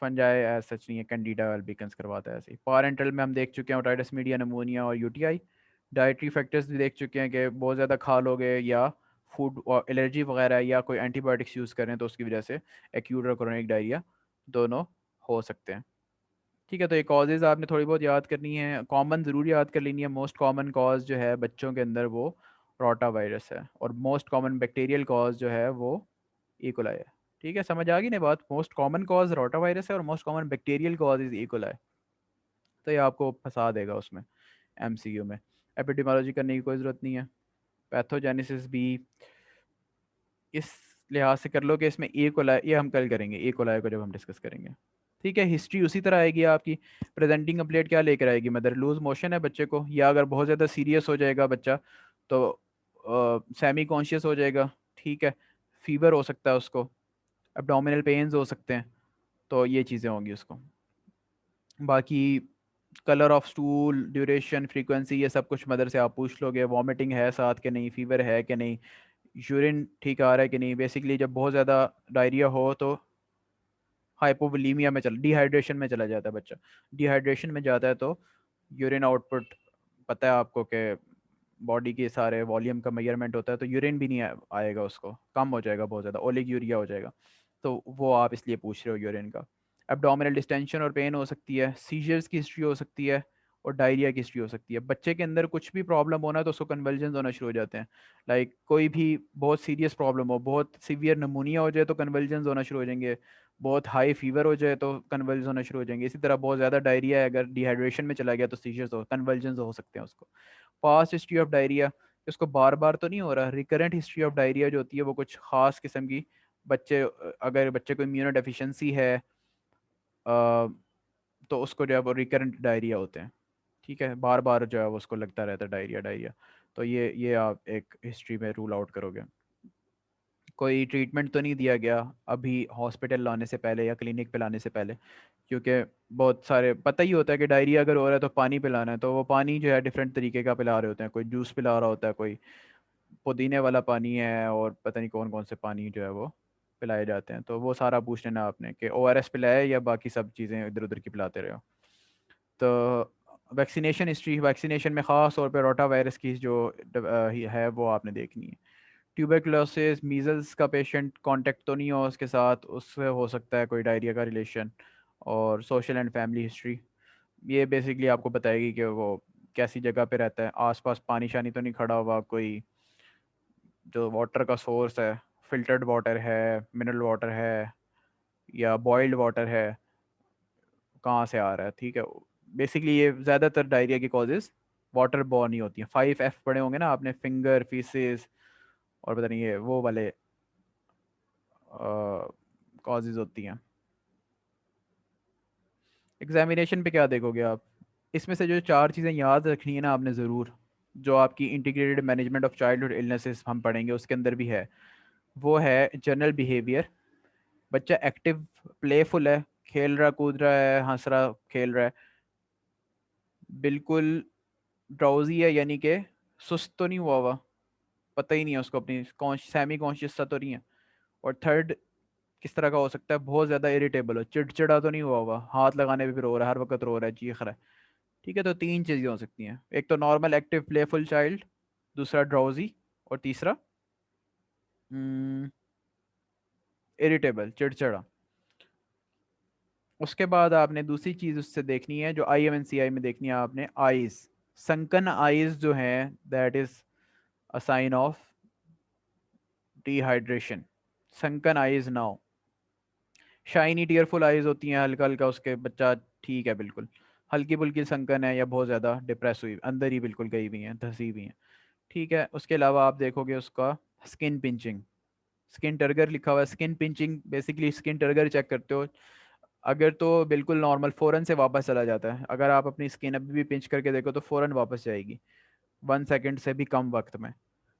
फंजाई एज सच नहीं है, कैंडिडा अल्बिकन्स करवाता है ऐसे ही। पारेंटल में हम देख चुके हैं ओटाइटिस मीडिया, नमोनिया और यूटीआई। डाइटरी फैक्टर्स भी देख चुके हैं कि बहुत ज़्यादा खा लोगे, या फूड एलर्जी वगैरह, या कोई एंटीबायोटिक्स यूज़ करें तो उसकी वजह से एक्यूट और क्रोनिक डायरिया दोनों हो सकते हैं। ठीक है, तो ये कॉजेज़ आपने थोड़ी बहुत याद करनी है, कॉमन ज़रूर याद कर लेनी है। मोस्ट कॉमन कॉज जो है बच्चों के अंदर वो रोटा वायरस है, और मोस्ट कॉमन बैक्टीरियल कॉज जो है वो इकोलाई है। ठीक है, समझ आ गई ना बात? Most common cause rota virus है, और most common bacterial cause is E coli. तो ये आपको फंसा देगा उसमें, एमसीयू में। एपिडेमियोलॉजी करने की कोई ज़रूरत नहीं है। पैथोजेनेसिस भी इस लिहाज से कर लो कि इसमें ए कोलाई, ये हम कल करेंगे ए कोलाई को जब हम डिस्कस करेंगे। ठीक है, हिस्ट्री उसी तरह आएगी आपकी। प्रेजेंटिंग कंप्लेंट क्या लेकर आएगी? मदर लूज मोशन है बच्चे को, या अगर बहुत ज़्यादा सीरियस हो जाएगा बच्चा तो सेमी कॉन्शियस हो जाएगा, ठीक है, फीवर हो सकता है उसको, एब्डोमिनल पेन्स हो सकते हैं, तो ये चीज़ें होंगी उसको। बाकी colour of stool, duration, frequency, ये सब कुछ मदर से आप पूछ लोगे। वॉमिटिंग है साथ के नहीं, फीवर है कि नहीं, यूरिन ठीक आ रहा है कि नहीं। बेसिकली जब बहुत ज़्यादा डायरिया हो तो हाइपोवोलीमिया में चल डिहाइड्रेशन में चला जाता है बच्चा। डिहाइड्रेशन में जाता है तो यूरिन आउटपुट, पता है आपको कि बॉडी के सारे वॉल्यूम का मेजरमेंट होता है, तो यूरिन भी नहीं आएगा उसको, कम हो जाएगा, बहुत ज़्यादा ओलिग यूरिया हो जाएगा। तो वो आप इसलिए पूछ रहे हो यूरिन का। एब्डोमिनल डिस्टेंशन और पेन हो सकती है, सीजर्स की हिस्ट्री हो सकती है, और डायरिया की हिस्ट्री हो सकती है। बच्चे के अंदर कुछ भी प्रॉब्लम होना तो उसको कन्वल्जन्स होना शुरू हो जाते हैं। लाइक कोई भी बहुत सीरियस प्रॉब्लम हो, बहुत सीवियर नमूनिया हो जाए तो कन्वल्जन्स होना शुरू हो जाएंगे, बहुत हाई फीवर हो जाए तो कन्वल्जन होना शुरू हो जाएंगे। इसी तरह बहुत ज़्यादा डायरिया है, अगर डिहाइड्रेशन में चला गया तो सीजर्स हो, कन्वल्जन्स हो सकते हैं उसको। पास्ट हिस्ट्री ऑफ डायरिया, इसको बार बार तो नहीं हो रहा, रिकरेंट हिस्ट्री ऑफ डायरिया जो होती है वो कुछ खास किस्म की, बच्चे अगर बच्चे को इम्यूनो डेफिशिएंसी है, अ, तो उसको जो है वो रिकरेंट डायरिया होते हैं। ठीक है, बार बार जो है वो उसको लगता रहता है डायरिया डायरिया। तो ये आप एक हिस्ट्री में रूल आउट करोगे। कोई ट्रीटमेंट तो नहीं दिया गया अभी हॉस्पिटल लाने से पहले या क्लिनिक पे लाने से पहले, क्योंकि बहुत सारे पता ही होता है कि डायरिया अगर हो रहा है तो पानी पिलाना है, तो वो पानी जो है डिफरेंट तरीके का पिला रहे होते हैं, कोई जूस पिला रहा होता है, कोई पुदीने वाला पानी है, और पता नहीं कौन कौन से पानी जो है वो पिलाए जाते हैं। तो वो सारा पूछ लेना आपने कि ओआरएस पिलाया है या बाकी सब चीज़ें इधर उधर की पिलाते रहे हो। तो वैक्सीनेशन हिस्ट्री, वैक्सीनेशन में ख़ास तौर पे रोटा वायरस की जो है वो आपने देखनी है। ट्यूबरकुलोसिस, मीज़ल्स का पेशेंट कांटेक्ट तो नहीं हो उसके साथ, उससे हो सकता है कोई डायरिया का रिलेशन। और सोशल एंड फैमिली हिस्ट्री, ये बेसिकली आपको बताएगी कि वो कैसी जगह पे रहता है, आसपास पानी शानी तो नहीं खड़ा हुआ, कोई जो वाटर का सोर्स है, फिल्टर्ड वाटर है, मिनरल वाटर है, या बॉइल्ड वाटर है, कहाँ से आ रहा है। ठीक है, बेसिकली ये ज़्यादातर डायरिया की कॉजेज़ वाटर बॉर्न ही होती हैं। 5F पढ़े होंगे ना आपने, फिंगर, फीसेस, और पता नहीं ये वो वाले कॉजेज़ होती हैं। एग्जामिनेशन पे क्या देखोगे आप, इसमें से जो चार चीज़ें याद रखनी है ना आपने ज़रूर, जो आपकी integrated management of childhood illnesses हम पढ़ेंगे उसके अंदर भी है, वो है जनरल बिहेवियर। बच्चा एक्टिव, प्लेफुल है, खेल रहा कूद रहा है, हंस रहा खेल रहा है, बिल्कुल ड्राउजी है, यानी कि सुस्त तो नहीं हुआ हुआ, पता ही नहीं है उसको अपनी सेमी कॉन्शियस सा तो नहीं है। और थर्ड किस तरह का हो सकता है, बहुत ज़्यादा इरिटेबल हो, चिड़चिड़ा तो नहीं हुआ हुआ, हाथ लगाने पे भी रो रहा है, हर वक्त रो रहा है, चीख रहा है। ठीक है, तो तीन चीज़ें हो सकती हैं, एक तो नॉर्मल एक्टिव प्लेफुल चाइल्ड, दूसरा ड्राउजी, और तीसरा इरिटेबल, चिड़चिड़ा। उसके बाद आपने दूसरी चीज़ उससे देखनी है जो IMNCI में देखनी है आपने, आइज़। संकन आइज़ जो है, that is a sign of dehydration. Sunken eyes now, shiny tearful eyes होती हैं, हल्का हल्का उसके बच्चा ठीक है बिल्कुल, हल्की फुल्की संकन है या बहुत ज़्यादा डिप्रेस हुई, अंदर ही बिल्कुल गई हुई हैं, धसी हुई हैं। ठीक है, उसके अलावा आप देखोगे उसका स्किन पिंचिंग, स्किन टर्गर लिखा हुआ है, skin pinching basically skin turgor check करते हो, अगर तो बिल्कुल नॉर्मल फ़ौरन से वापस चला जाता है, अगर आप अपनी स्किन अभी भी पिंच करके देखो तो फ़ौरन वापस जाएगी 1 सेकंड से भी कम वक्त में।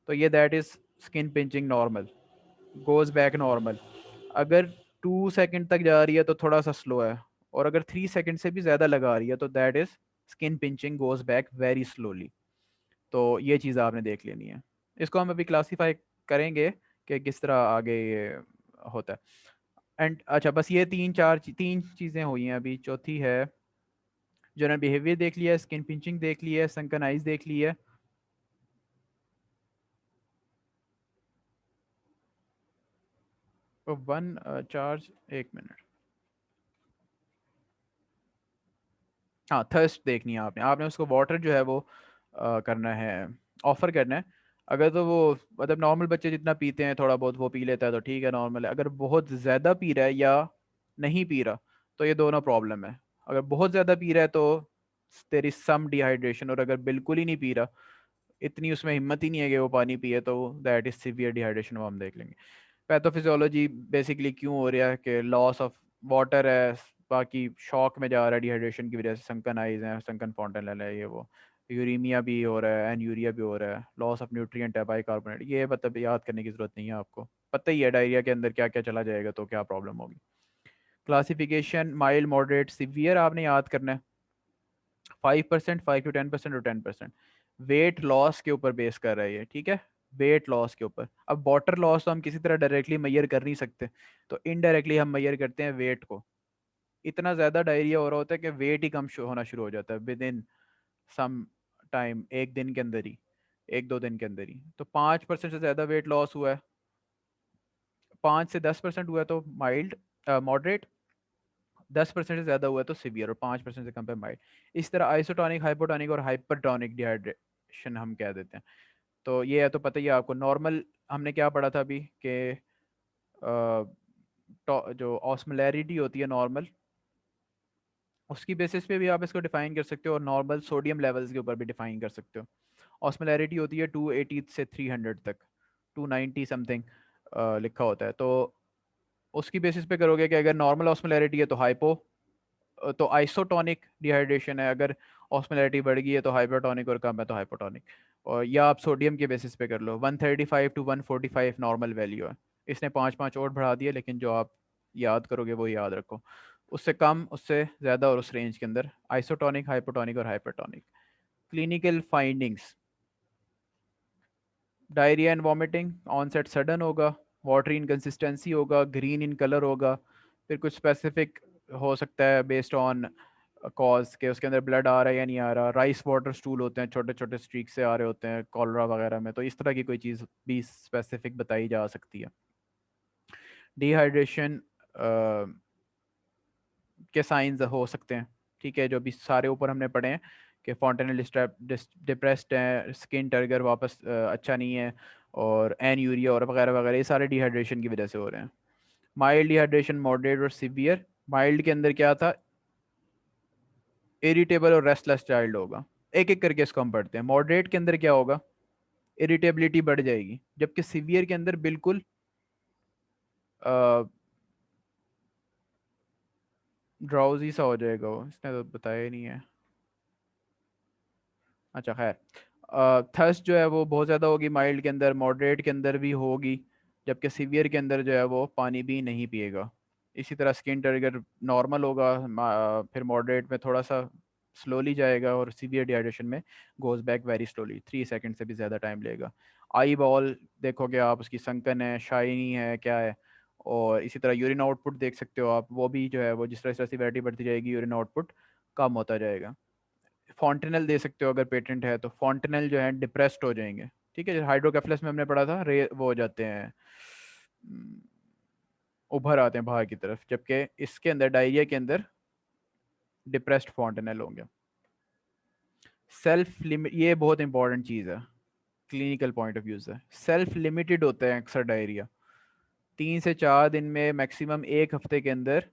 तो ये that is skin pinching normal, goes back normal. अगर 2 सेकंड तक जा रही है तो थोड़ा सा स्लो है, और अगर 3 सेकंड से भी ज़्यादा लगा रही है तो that is skin pinching goes back very slowly. तो ये चीज़ आपने देख लेनी है। इसको हम अभी क्लासीफाई करेंगे कि किस तरह आगे ये होता है। एंड अच्छा, बस ये तीन चीज़ें हुई हैं, अभी चौथी है जनरल बिहेवियर देख लिया, स्किन पिंचिंग देख लिया, संकन आइज देख लिया। तो वन चार्ज, 1 मिनट। हाँ, थर्स्ट देखनी है आपने, आपने उसको वाटर जो है वो करना है, ऑफर करना है। अगर तो वो मतलब नॉर्मल बच्चे जितना पीते हैं थोड़ा बहुत वो पी लेता है तो ठीक है, नॉर्मल है। अगर बहुत ज़्यादा पी रहा है या नहीं पी रहा तो ये दोनों प्रॉब्लम है। अगर बहुत ज़्यादा पी रहा है तो देयर इज सम डिहाइड्रेशन, और अगर बिल्कुल ही नहीं पी रहा, इतनी उसमें हिम्मत ही नहीं है कि वो पानी पिए, तो दैट इज सिवियर डिहाइड्रेशन, वो हम देख लेंगे। पैथोफिजियोलॉजी बेसिकली क्यों हो रहा है कि लॉस ऑफ वाटर है, बाकी शॉक में जा रहा है डिहाइड्रेशन की वजह से, संकन आइज है, संकन फॉन्टेनल है, ये वो यूरीमिया भी हो रहा है, एनयूरिया भी हो रहा है, लॉस ऑफ न्यूट्रिएंट है, बाइकार्बोनेट, ये मतलब याद करने की जरूरत नहीं है, आपको पता ही है डायरिया के अंदर क्या क्या चला जाएगा तो क्या प्रॉब्लम होगी। क्लासिफिकेशन माइल्ड, मॉडरेट, सीवियर आपने याद करना है। 5%, 5 to 10% और 10%। वेट लॉस के ऊपर बेस कर रहा है ये, ठीक है, वेट लॉस के ऊपर। अब वाटर लॉस तो हम किसी तरह डायरेक्टली मैयर कर नहीं सकते, तो इनडायरेक्टली हम मैयर करते हैं वेट को। इतना ज़्यादा डायरिया हो रहा होता है कि वेट ही कम होना शुरू हो जाता है विद इन सम टाइम, एक दिन के अंदर ही, 1-2 दिन के अंदर ही। तो 5% से ज़्यादा वेट लॉस हुआ है, 5 से 10% हुआ है तो माइल्ड, मॉडरेट, 10% से ज़्यादा हुआ है तो सिवियर, और 5% से कम पे माइल्ड। इस तरह आइसोटोनिक, हाइपोटोनिक और हाइपरटोनिक डिहाइड्रेशन हम कह देते हैं। तो ये है तो पता ही है आपको। नॉर्मल हमने क्या पढ़ा था अभी कि जो ऑस्मोलैरिटी होती है नॉर्मल, उसकी बेसिस पे भी आप इसको डिफाइन कर सकते हो, और नॉर्मल सोडियम लेवल्स के ऊपर भी डिफाइन कर सकते हो। ऑस्मोलैरिटी होती है 280 से 300 तक, 290 समथिंग लिखा होता है। तो उसकी बेसिस पे करोगे कि अगर नॉर्मल ऑस्मोलैरिटी है तो हाइपो, तो आइसोटोनिक डिहाइड्रेशन है, अगर ऑस्मोलैरिटी बढ़ गई है तो हाइपरटोनिक, और कम है तो हाइपोटोनिक। और या आप सोडियम के बेसिस पे कर लो, 135 to 145 नॉर्मल वैल्यू है, इसने 5 5 और बढ़ा दिया, लेकिन जो आप याद करोगे वो याद रखो, उससे कम, उससे ज़्यादा और उस रेंज के अंदर। आइसोटोनिक, हाइपोटोनिक और hypertonic. Clinical findings, diarrhoea and vomiting, onset sudden होगा, वाटरी इनकन्सिस्टेंसी होगा, ग्रीन इन कलर होगा, फिर कुछ स्पेसिफिक हो सकता है बेस्ड ऑन कॉज के उसके अंदर ब्लड आ रहा है या नहीं आ रहा, राइस वाटर स्टूल होते हैं, छोटे छोटे स्ट्रीक से आ रहे होते हैं कॉलरा वगैरह में, तो इस तरह की कोई चीज़ भी स्पेसिफिक बताई जा सकती है। डिहाइड्रेशन के साइंस हो सकते हैं, ठीक है, जो भी सारे ऊपर हमने पढ़े हैं कि फॉन्टेनल डिप्रेस्ड है, स्किन टर्गर वापस अच्छा नहीं है, और एन यूरिया और वगैरह वगैरह, ये सारे डिहाइड्रेशन की वजह से हो रहे हैं। माइल्ड डिहाइड्रेशन, मॉडरेट और सीवियर। माइल्ड के अंदर क्या था, इरिटेबल और रेस्टलेस चाइल्ड होगा, एक एक करके इसको हम पढ़ते हैं। मॉडरेट के अंदर क्या होगा, इरिटेबिलिटी बढ़ जाएगी, जबकि सीवियर के अंदर बिल्कुल ड्राउजी सा हो जाएगा, वो इसने तो बताया ही नहीं है। अच्छा खैर, थर्स्ट जो है वो बहुत ज़्यादा होगी माइल्ड के अंदर, मॉडरेट के अंदर भी होगी, जबकि सीवियर के अंदर जो है वो पानी भी नहीं पिएगा। इसी तरह स्किन टर्गर नॉर्मल होगा, फिर मॉडरेट में थोड़ा सा स्लोली जाएगा, और सीवियर डिहाइड्रेशन में goes back very slowly, 3 second से भी ज़्यादा टाइम लेगा। आई बॉल देखोगे आप, उसकी संकन है, शाइनी है, क्या है। और इसी तरह यूरिन आउटपुट देख सकते हो आप, वो भी जो है वो जिस तरह से सीवियरिटी बढ़ती जाएगी यूरिन आउटपुट कम होता जाएगा। फॉन्टेनल दे सकते हो अगर पेटेंट है तो, फॉन्टेनल जो है डिप्रेस्ड हो जाएंगे, ठीक है, हाइड्रोकेफलस में हमने पढ़ा था वो हो जाते हैं, हम्म, उभर आते हैं बाहर की तरफ, जबकि इसके अंदर डायरिया के अंदर डिप्रेस्ड फॉन्टेनल होंगे। सेल्फ लिमिट, ये बहुत इंपॉर्टेंट चीज़ है क्लिनिकल पॉइंट ऑफ व्यू से, सेल्फ लिमिटेड होता है अक्सर डायरिया, 3 से 4 दिन में मैक्सिमम, एक हफ्ते के अंदर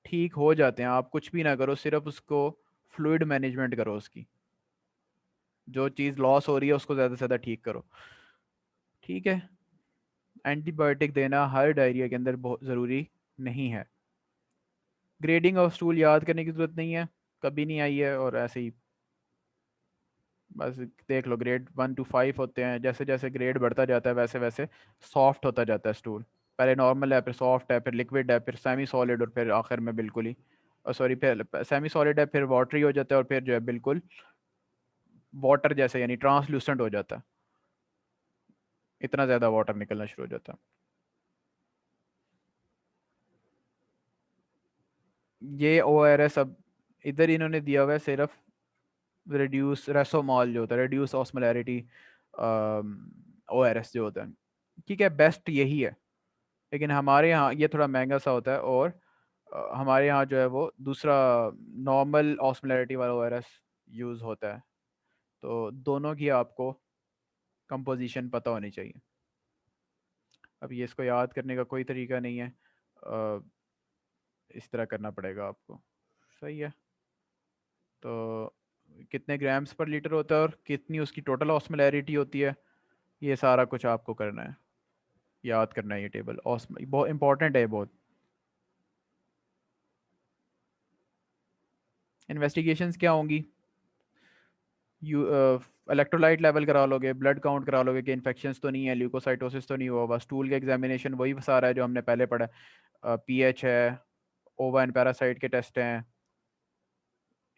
ठीक हो जाते हैं। आप कुछ भी ना करो, सिर्फ उसको फ्लूइड मैनेजमेंट करो, उसकी जो चीज़ लॉस हो रही है उसको ज़्यादा से ज़्यादा ठीक करो, ठीक है। एंटीबायोटिक देना हर डायरिया के अंदर बहुत ज़रूरी नहीं है। ग्रेडिंग ऑफ स्टूल याद करने की ज़रूरत नहीं है, कभी नहीं आई है, और ऐसे ही बस देख लो, ग्रेड 1 to 5 होते हैं, जैसे जैसे ग्रेड बढ़ता जाता है वैसे वैसे सॉफ्ट होता जाता है स्टूल, पहले नॉर्मल है, फिर सॉफ्ट है, फिर लिक्विड है, फिर सेमी सॉलिड, और फिर आखिर में बिल्कुल ही, सॉरी, फिर सेमी सॉलिड है, फिर वाटरी हो जाता है, और फिर जो है बिल्कुल वाटर जैसे, यानी ट्रांसलूसेंट हो जाता है, इतना ज़्यादा वाटर निकलना शुरू हो जाता है। ये ओ आर एस अब इधर इन्होंने दिया हुआ है सिर्फ, रिड्यूस रेसोमॉल जो होता है, reduce osmolarity O R S जो होता है, ठीक है, बेस्ट यही है। लेकिन हमारे यहाँ ये थोड़ा महंगा सा होता है, और हमारे यहाँ जो है वो दूसरा नॉर्मल ऑस्मोलैरिटी वाला ओ आर एस यूज़ होता है। तो दोनों की आपको कंपोजिशन पता होनी चाहिए। अब ये इसको याद करने का कोई तरीका नहीं है, इस तरह करना पड़ेगा आपको, सही है। तो कितने ग्राम्स पर लीटर होता है, और कितनी उसकी टोटल ऑस्मोलैरिटी होती है, ये सारा कुछ आपको करना है, याद करना है, ये टेबल ऑस्म बहुत इंपॉर्टेंट है बहुत। इन्वेस्टिगेशंस क्या होंगी, यू इलेक्ट्रोलाइट लेवल करा लोगे, ब्लड काउंट करा लोगे कि इन्फेक्शंस तो नहीं है, ल्यूकोसाइटोसिस तो नहीं हुआ, बस स्टूल के एग्जामिनेशन वही सारा है जो हमने पहले पढ़ा, पीएच है, ओवा एंड पैरासाइट के टेस्ट हैं,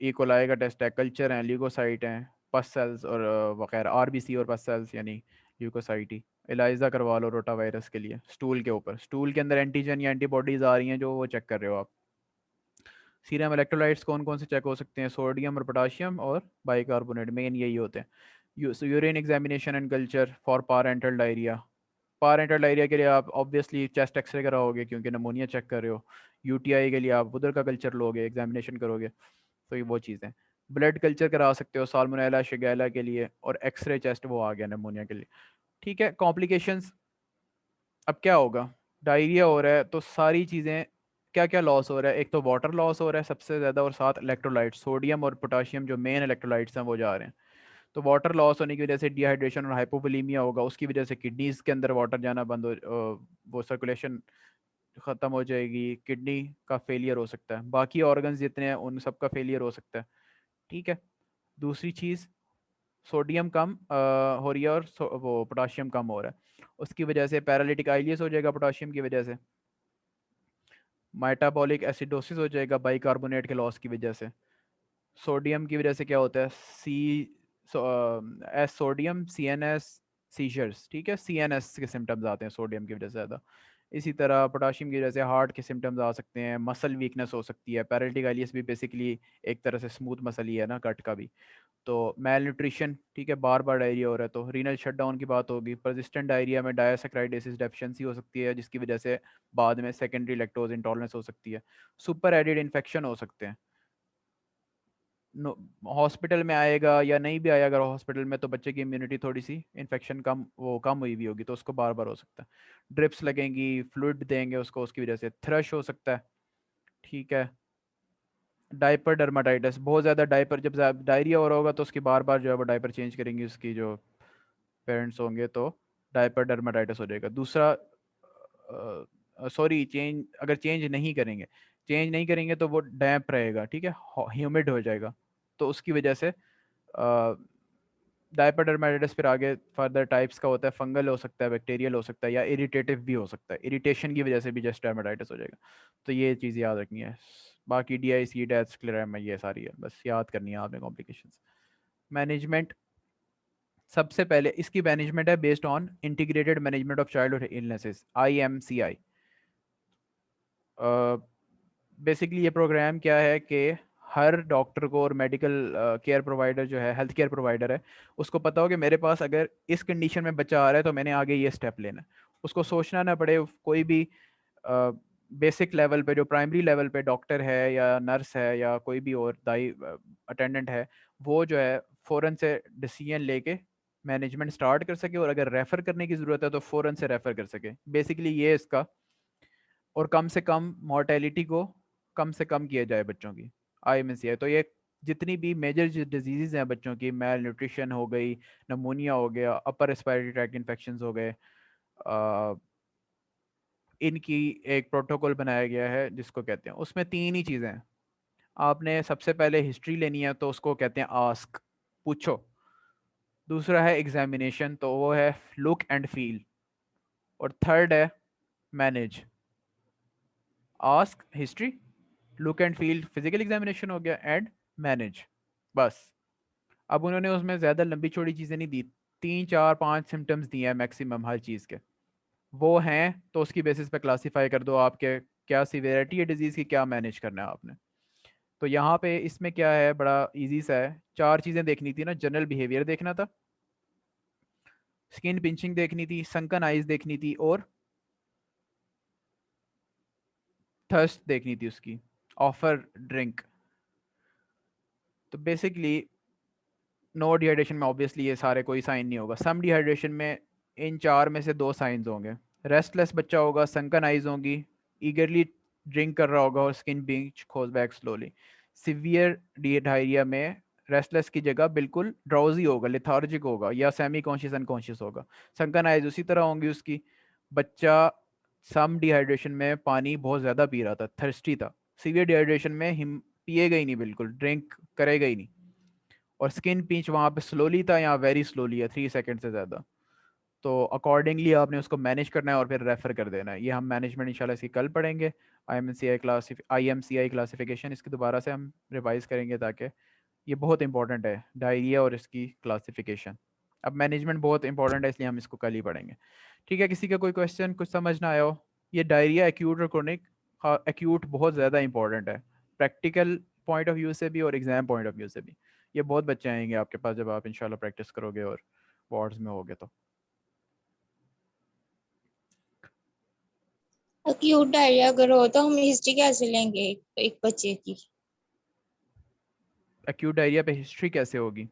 इकोलाई का टेस्ट है, कल्चर हैं, ल्यूकोसाइट हैं, पस सेल्स और वगैरह, आरबीसी और पस सेल्स यानी ल्यूकोसाइट ही। एलाइजा करवा लो रोटा वायरस के लिए, स्टूल के ऊपर, स्टूल के अंदर एंटीजन या एंटीबॉडीज आ रही हैं जो वो चेक कर रहे हो आप। सीरम इलेक्ट्रोलाइट्स कौन कौन से चेक हो सकते हैं, सोडियम और पोटाशियम और बाइकार्बोनेट, मेन यही होते हैं। Urine examination and culture for parenteral diarrhoea, parenteral diarrhoea के लिए आप ऑब्वियसली चेस्ट एक्सरे कराओगे क्योंकि नमोनिया चेक कर रहे हो, यूटीआई के लिए आप उधर का कल्चर लोगे, एग्जामिनेशन करोगे, तो ये वो चीज़ें। ब्लड कल्चर करा सकते हो साल्मोनेला शिगेला के लिए, और एक्सरे चेस्ट वो आ गया नमोनिया के लिए, ठीक है। कॉम्प्लिकेशंस, अब क्या होगा, डायरिया हो रहा है तो सारी चीज़ें, क्या क्या लॉस हो रहा है, एक तो वाटर लॉस हो रहा है सबसे ज़्यादा, और साथ इलेक्ट्रोलाइट, सोडियम और पोटाशियम जो मेन इलेक्ट्रोलाइट्स हैं वो जा रहे हैं। तो वाटर लॉस होने की वजह से डिहाइड्रेशन और हाइपोवोलीमिया होगा, उसकी वजह से किडनीज के अंदर वाटर जाना बंद हो, वो सर्कुलेशन ख़त्म हो जाएगी, किडनी का फेलियर हो सकता है, बाकी ऑर्गन्स जितने हैं उन सब का फेलियर हो सकता है, ठीक है। दूसरी चीज़, सोडियम कम हो रही है, और वो पोटाशियम कम हो रहा है। उसकी वजह से पैरालिटिक आइलियस हो जाएगा पोटाशियम की वजह से, मेटाबॉलिक एसिडोसिस हो जाएगा बाइकार्बोनेट के लॉस की वजह से, सोडियम की वजह से क्या होता है as sodium C N S seizures, ठीक है, सी एन एस के सिम्टम्स आते हैं सोडियम की वजह से ज़्यादा। इसी तरह पोटाशियम की वजह से हार्ट के सिम्टम्स आ सकते हैं, मसल वीकनेस हो सकती है, पैरालिटिक आइलियस भी बेसिकली एक तरह से स्मूथ मसल ही है ना कट का भी। तो मेल न्यूट्रिशन, ठीक है, बार बार डायरिया हो रहा है तो रीनल शटडाउन की बात होगी। परसिस्टेंट डायरिया में डायसैकेराइडेसिस डेफिशिएंसी हो सकती है जिसकी वजह से बाद में सेकेंडरी लैक्टोज इंटॉलरेंस हो सकती है। सुपर एडिड इन्फेक्शन हो सकते हैं, हॉस्पिटल में आएगा या नहीं भी आएगा, अगर हॉस्पिटल में तो बच्चे की इम्यूनिटी थोड़ी सी इन्फेक्शन कम हुई भी होगी तो उसको बार बार हो सकता है। ड्रिप्स लगेंगी, फ्लूइड देंगे उसको, उसकी वजह से थ्रश हो सकता है, ठीक है। डायपर डर्माटाइटिस, बहुत ज़्यादा डायपर, जब डायरिया हो रहा होगा तो उसकी बार बार जो है वो डायपर चेंज करेंगी उसकी जो पेरेंट्स होंगे, तो डायपर डर्माटाइटिस हो जाएगा। दूसरा, सॉरी, चेंज अगर चेंज नहीं करेंगे तो वो डैम्प रहेगा, ठीक है, ह्यूमिड हो जाएगा, तो उसकी वजह से डायपर डर्माटाइटिस फिर आगे फर्दर टाइप्स का होता है, फंगल हो सकता है, बैक्टीरियल हो सकता है, या इरिटेटिव भी हो सकता है, इरिटेशन की वजह से भी जस्ट डर्माटाइटिस हो जाएगा। तो ये चीज़ याद रखनी है। बाकी डी आई सी डेथ स्क्लेरोमा ये सारी है, बस याद करनी है आपने कॉम्प्लिकेशंस। मैनेजमेंट, सबसे पहले इसकी मैनेजमेंट है based on integrated management of childhood illnesses, IMCI। Basically ये प्रोग्राम क्या है कि हर डॉक्टर को और मेडिकल केयर प्रोवाइडर जो है, हेल्थ केयर प्रोवाइडर है, उसको पता हो कि मेरे पास अगर इस कंडीशन में बच्चा आ रहा है तो मैंने आगे ये स्टेप लेना है। उसको सोचना ना पड़े, कोई भी बेसिक लेवल पे, जो प्राइमरी लेवल पे डॉक्टर है या नर्स है या कोई भी और दाई अटेंडेंट है, वो जो है फ़ौरन से डिसीजन लेके मैनेजमेंट स्टार्ट कर सके, और अगर रेफ़र करने की ज़रूरत है तो फ़ौरन से रेफ़र कर सके, बेसिकली ये इसका। और कम से कम मॉर्टेलिटी को कम से कम किया जाए बच्चों की, IMCI। तो ये जितनी भी मेजर डिजीज़ हैं बच्चों की, मेल न्यूट्रिशन हो गई, नमोनिया हो गया, अपर रेस्पिरेटरी ट्रैक इन्फेक्शन हो गए, इनकी एक प्रोटोकॉल बनाया गया है जिसको कहते हैं, उसमें तीन ही चीज़ें हैं। आपने सबसे पहले हिस्ट्री लेनी है तो उसको कहते हैं आस्क, पूछो। दूसरा है एग्जामिनेशन, तो वो है लुक एंड फील। और थर्ड है manage. Ask, history, look and feel physical examination हो गया, एंड मैनेज, बस। अब उन्होंने उसमें ज़्यादा लंबी चौड़ी चीज़ें नहीं दी, 3 4 5 सिम्टम्स दिए हैं मैक्सिमम हर चीज़ के, वो हैं तो उसकी बेसिस पे क्लासीफाई कर दो आपके क्या सीवियरिटी है डिजीज़ की, क्या मैनेज करना है आपने। तो यहाँ पे इसमें क्या है, बड़ा इजी सा है, चार चीज़ें देखनी थी ना, जनरल बिहेवियर देखना था, स्किन पिंचिंग देखनी थी, संकन आइज देखनी थी, और थर्स्ट देखनी थी उसकी, ऑफर ड्रिंक। तो बेसिकली नो डिहाइड्रेशन में ऑब्वियसली ये सारे कोई साइन नहीं होगा, सम डिहाइड्रेशन में इन चार में से दो साइंस होंगे। रेस्टलेस बच्चा होगा, संकन आइज होंगी, ईगरली ड्रिंक कर रहा होगा, और स्किन बीच खोज बैक स्लोली। सिवियर डिहाइड्रिया में रेस्टलेस की जगह बिल्कुल ड्राउजी होगा, लिथार्जिक होगा, या सेमी कॉन्शियस अनकॉन्शियस होगा। संकन आइज उसी तरह होंगी उसकी, बच्चा सम डिहाइड्रेशन में पानी बहुत ज़्यादा पी रहा था, थर्स्टी था। सीवियर डिहाइड्रेशन में हिम पिएगा ही नहीं, बिल्कुल ड्रिंक करेगा ही नहीं। और स्किन पिंच वहाँ पे स्लोली था, यहाँ वेरी स्लोली है, 3 सेकेंड से ज़्यादा। तो अकॉर्डिंगली आपने उसको मैनेज करना है और फिर रेफर कर देना है। ये हम मैनेजमेंट इंशाल्लाह इसकी कल पढ़ेंगे। IMCI क्लासिफिकेशन इसकी दोबारा से हम रिवाइज करेंगे, ताकि ये बहुत इंपॉर्टेंट है, डायरिया और इसकी क्लासिफिकेशन। अब मैनेजमेंट बहुत इंपॉर्टेंट है, इसलिए हम इसको कल ही पढ़ेंगे। ठीक है, किसी का कोई क्वेश्चन, कुछ समझ ना आया हो? ये डायरिया एक्यूट और क्रोनिक, एक्यूट बहुत ज़्यादा इंपॉर्टेंट है, प्रैक्टिकल पॉइंट ऑफ व्यू से भी और एग्जाम पॉइंट ऑफ व्यू से भी। ये बहुत बच्चे आएंगे आपके पास जब आप इंशाल्लाह प्रैक्टिस करोगे और वार्ड्स में होगे तो। एक्यूट डायरिया अगर हो तो हम हिस्ट्री कैसे लेंगे एक बच्चे की? एक्यूट डायरिया पे हिस्ट्री कैसे होगी?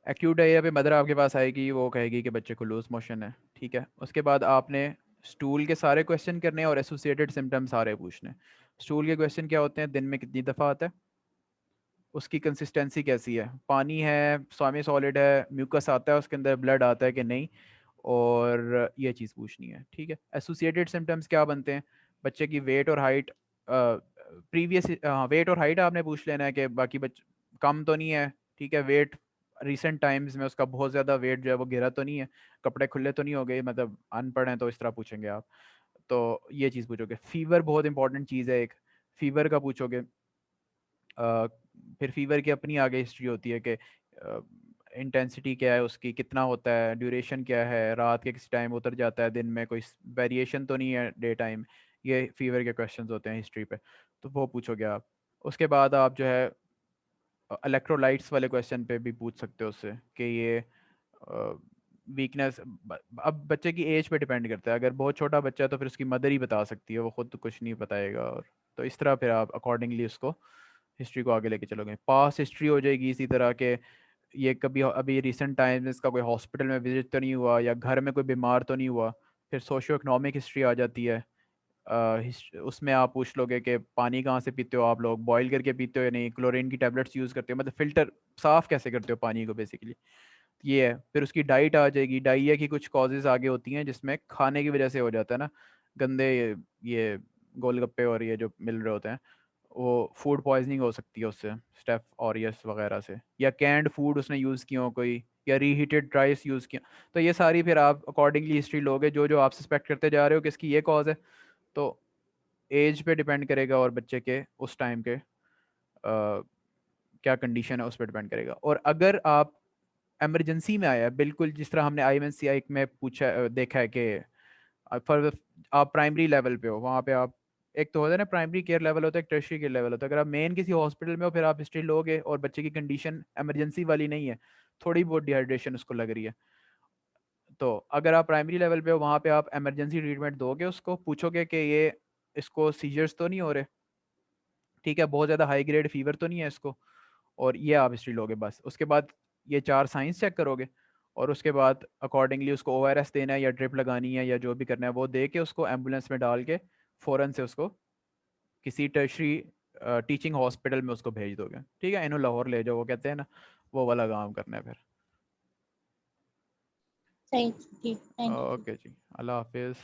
एक्यूट डायरिया पे मदर आपके पास आएगी, वो कहेगी कि बच्चे को लूज मोशन है, ठीक है। उसके बाद आपने स्टूल के सारे क्वेश्चन करने हैं और एसोसिएटेड सिम्टम्स सारे पूछने। स्टूल के क्वेश्चन क्या होते हैं, दिन में कितनी दफ़ा आता है, उसकी कंसिस्टेंसी कैसी है, पानी है, स्वामी सॉलिड है, म्यूकस आता है उसके अंदर, ब्लड आता है कि नहीं, और ये चीज़ पूछनी है, ठीक है। एसोसिएटेड सिम्टम्स क्या बनते हैं, बच्चे की वेट और हाइट, प्रीवियस वेट और हाइट आपने पूछ लेना है कि बाकी बच्चे कम तो नहीं है, ठीक है, वेट रिसेंट टाइम्स में उसका बहुत ज़्यादा वेट जो है वो गिरा तो नहीं है, कपड़े खुले तो नहीं हो गए, मतलब अनपढ़ हैं तो इस तरह पूछेंगे आप। तो ये चीज़ पूछोगे। फीवर बहुत इंपॉर्टेंट चीज़ है एक, फीवर का पूछोगे। अ, फिर फीवर की अपनी आगे हिस्ट्री होती है कि इंटेंसिटी क्या है उसकी, कितना होता है, ड्यूरेशन क्या है, रात के किस टाइम उतर जाता है, दिन में कोई वेरिएशन तो नहीं है डे टाइम। ये फीवर के क्वेश्चंस होते हैं हिस्ट्री पे, तो वो पूछोगे आप। उसके बाद आप जो है इलेक्ट्रोलाइट्स वाले क्वेश्चन पे भी पूछ सकते हो उससे कि ये वीकनेस। अब बच्चे की एज पे डिपेंड करता है, अगर बहुत छोटा बच्चा है तो फिर उसकी मदर ही बता सकती है, वो खुद तो कुछ नहीं बताएगा। और तो इस तरह फिर आप अकॉर्डिंगली उसको हिस्ट्री को आगे लेके चलोगे। पास हिस्ट्री हो जाएगी इसी तरह के, ये कभी अभी रिसेंट टाइम में इसका कोई हॉस्पिटल में विजिट तो नहीं हुआ, या घर में कोई बीमार तो नहीं हुआ। फिर सोशियो इकोनॉमिक हिस्ट्री आ जाती है। उसमें आप पूछ लोगे कि पानी कहाँ से पीते हो आप लोग, बॉईल करके पीते हो या नहीं, क्लोरीन की टैबलेट्स यूज़ करते हो, मतलब फिल्टर साफ़ कैसे करते हो पानी को बेसिकली। ये है। फिर उसकी डाइट आ जाएगी, डाइया की कुछ कॉजेज़ आगे होती हैं जिसमें खाने की वजह से हो जाता है ना, गंदे ये गोलगप्पे और ये जो मिल रहे होते हैं, वो फूड पॉइजनिंग हो सकती है उससे, स्टेफ ऑरियस वगैरह से, या कैंड फूड उसने यूज़ किया हो कोई, या रीहीटेड राइस यूज़ किया। तो ये सारी फिर आप अकॉर्डिंगली हिस्ट्री लोगे, जो जो आप सस्पेक्ट करते जा रहे हो कि इसकी ये कॉज है। तो एज पे डिपेंड करेगा और बच्चे के उस टाइम के क्या कंडीशन है उस पर डिपेंड करेगा। और अगर आप इमरजेंसी में आया है, बिल्कुल जिस तरह हमने IMNCI में पूछा देखा है कि फॉर आप प्राइमरी लेवल पे हो, वहाँ पे आप, एक तो होता है ना प्राइमरी केयर लेवल होता है, एक टर्शियरी केयर लेवल होता है। अगर आप मेन किसी हॉस्पिटल में हो फिर आप हिस्ट्री लोगे और बच्चे की कंडीशन इमरजेंसी वाली नहीं है, थोड़ी बहुत डिहाइड्रेशन उसको लग रही है, तो अगर आप प्राइमरी लेवल पे हो वहाँ पे आप इमरजेंसी ट्रीटमेंट दोगे, उसको पूछोगे कि ये इसको सीजर्स तो नहीं हो रहे, ठीक है, बहुत ज़्यादा हाई ग्रेड फीवर तो नहीं है इसको, और ये आप हिस्ट्री लोगे बस। उसके बाद ये 4 साइंस चेक करोगे, और उसके बाद अकॉर्डिंगली उसको ORS देना है या ड्रिप लगानी है या जो भी करना है वो दे के उसको एम्बुलेंस में डाल के फ़ौरन से उसको किसी टर्शरी टीचिंग हॉस्पिटल में उसको भेज दोगे। ठीक है, इन्हों लाहौर ले जाओ, वो कहते हैं ना, वो वाला काम करना है फिर। सही, ठीक, थैंक यू। ओके जी, अल्लाह हाफिज़।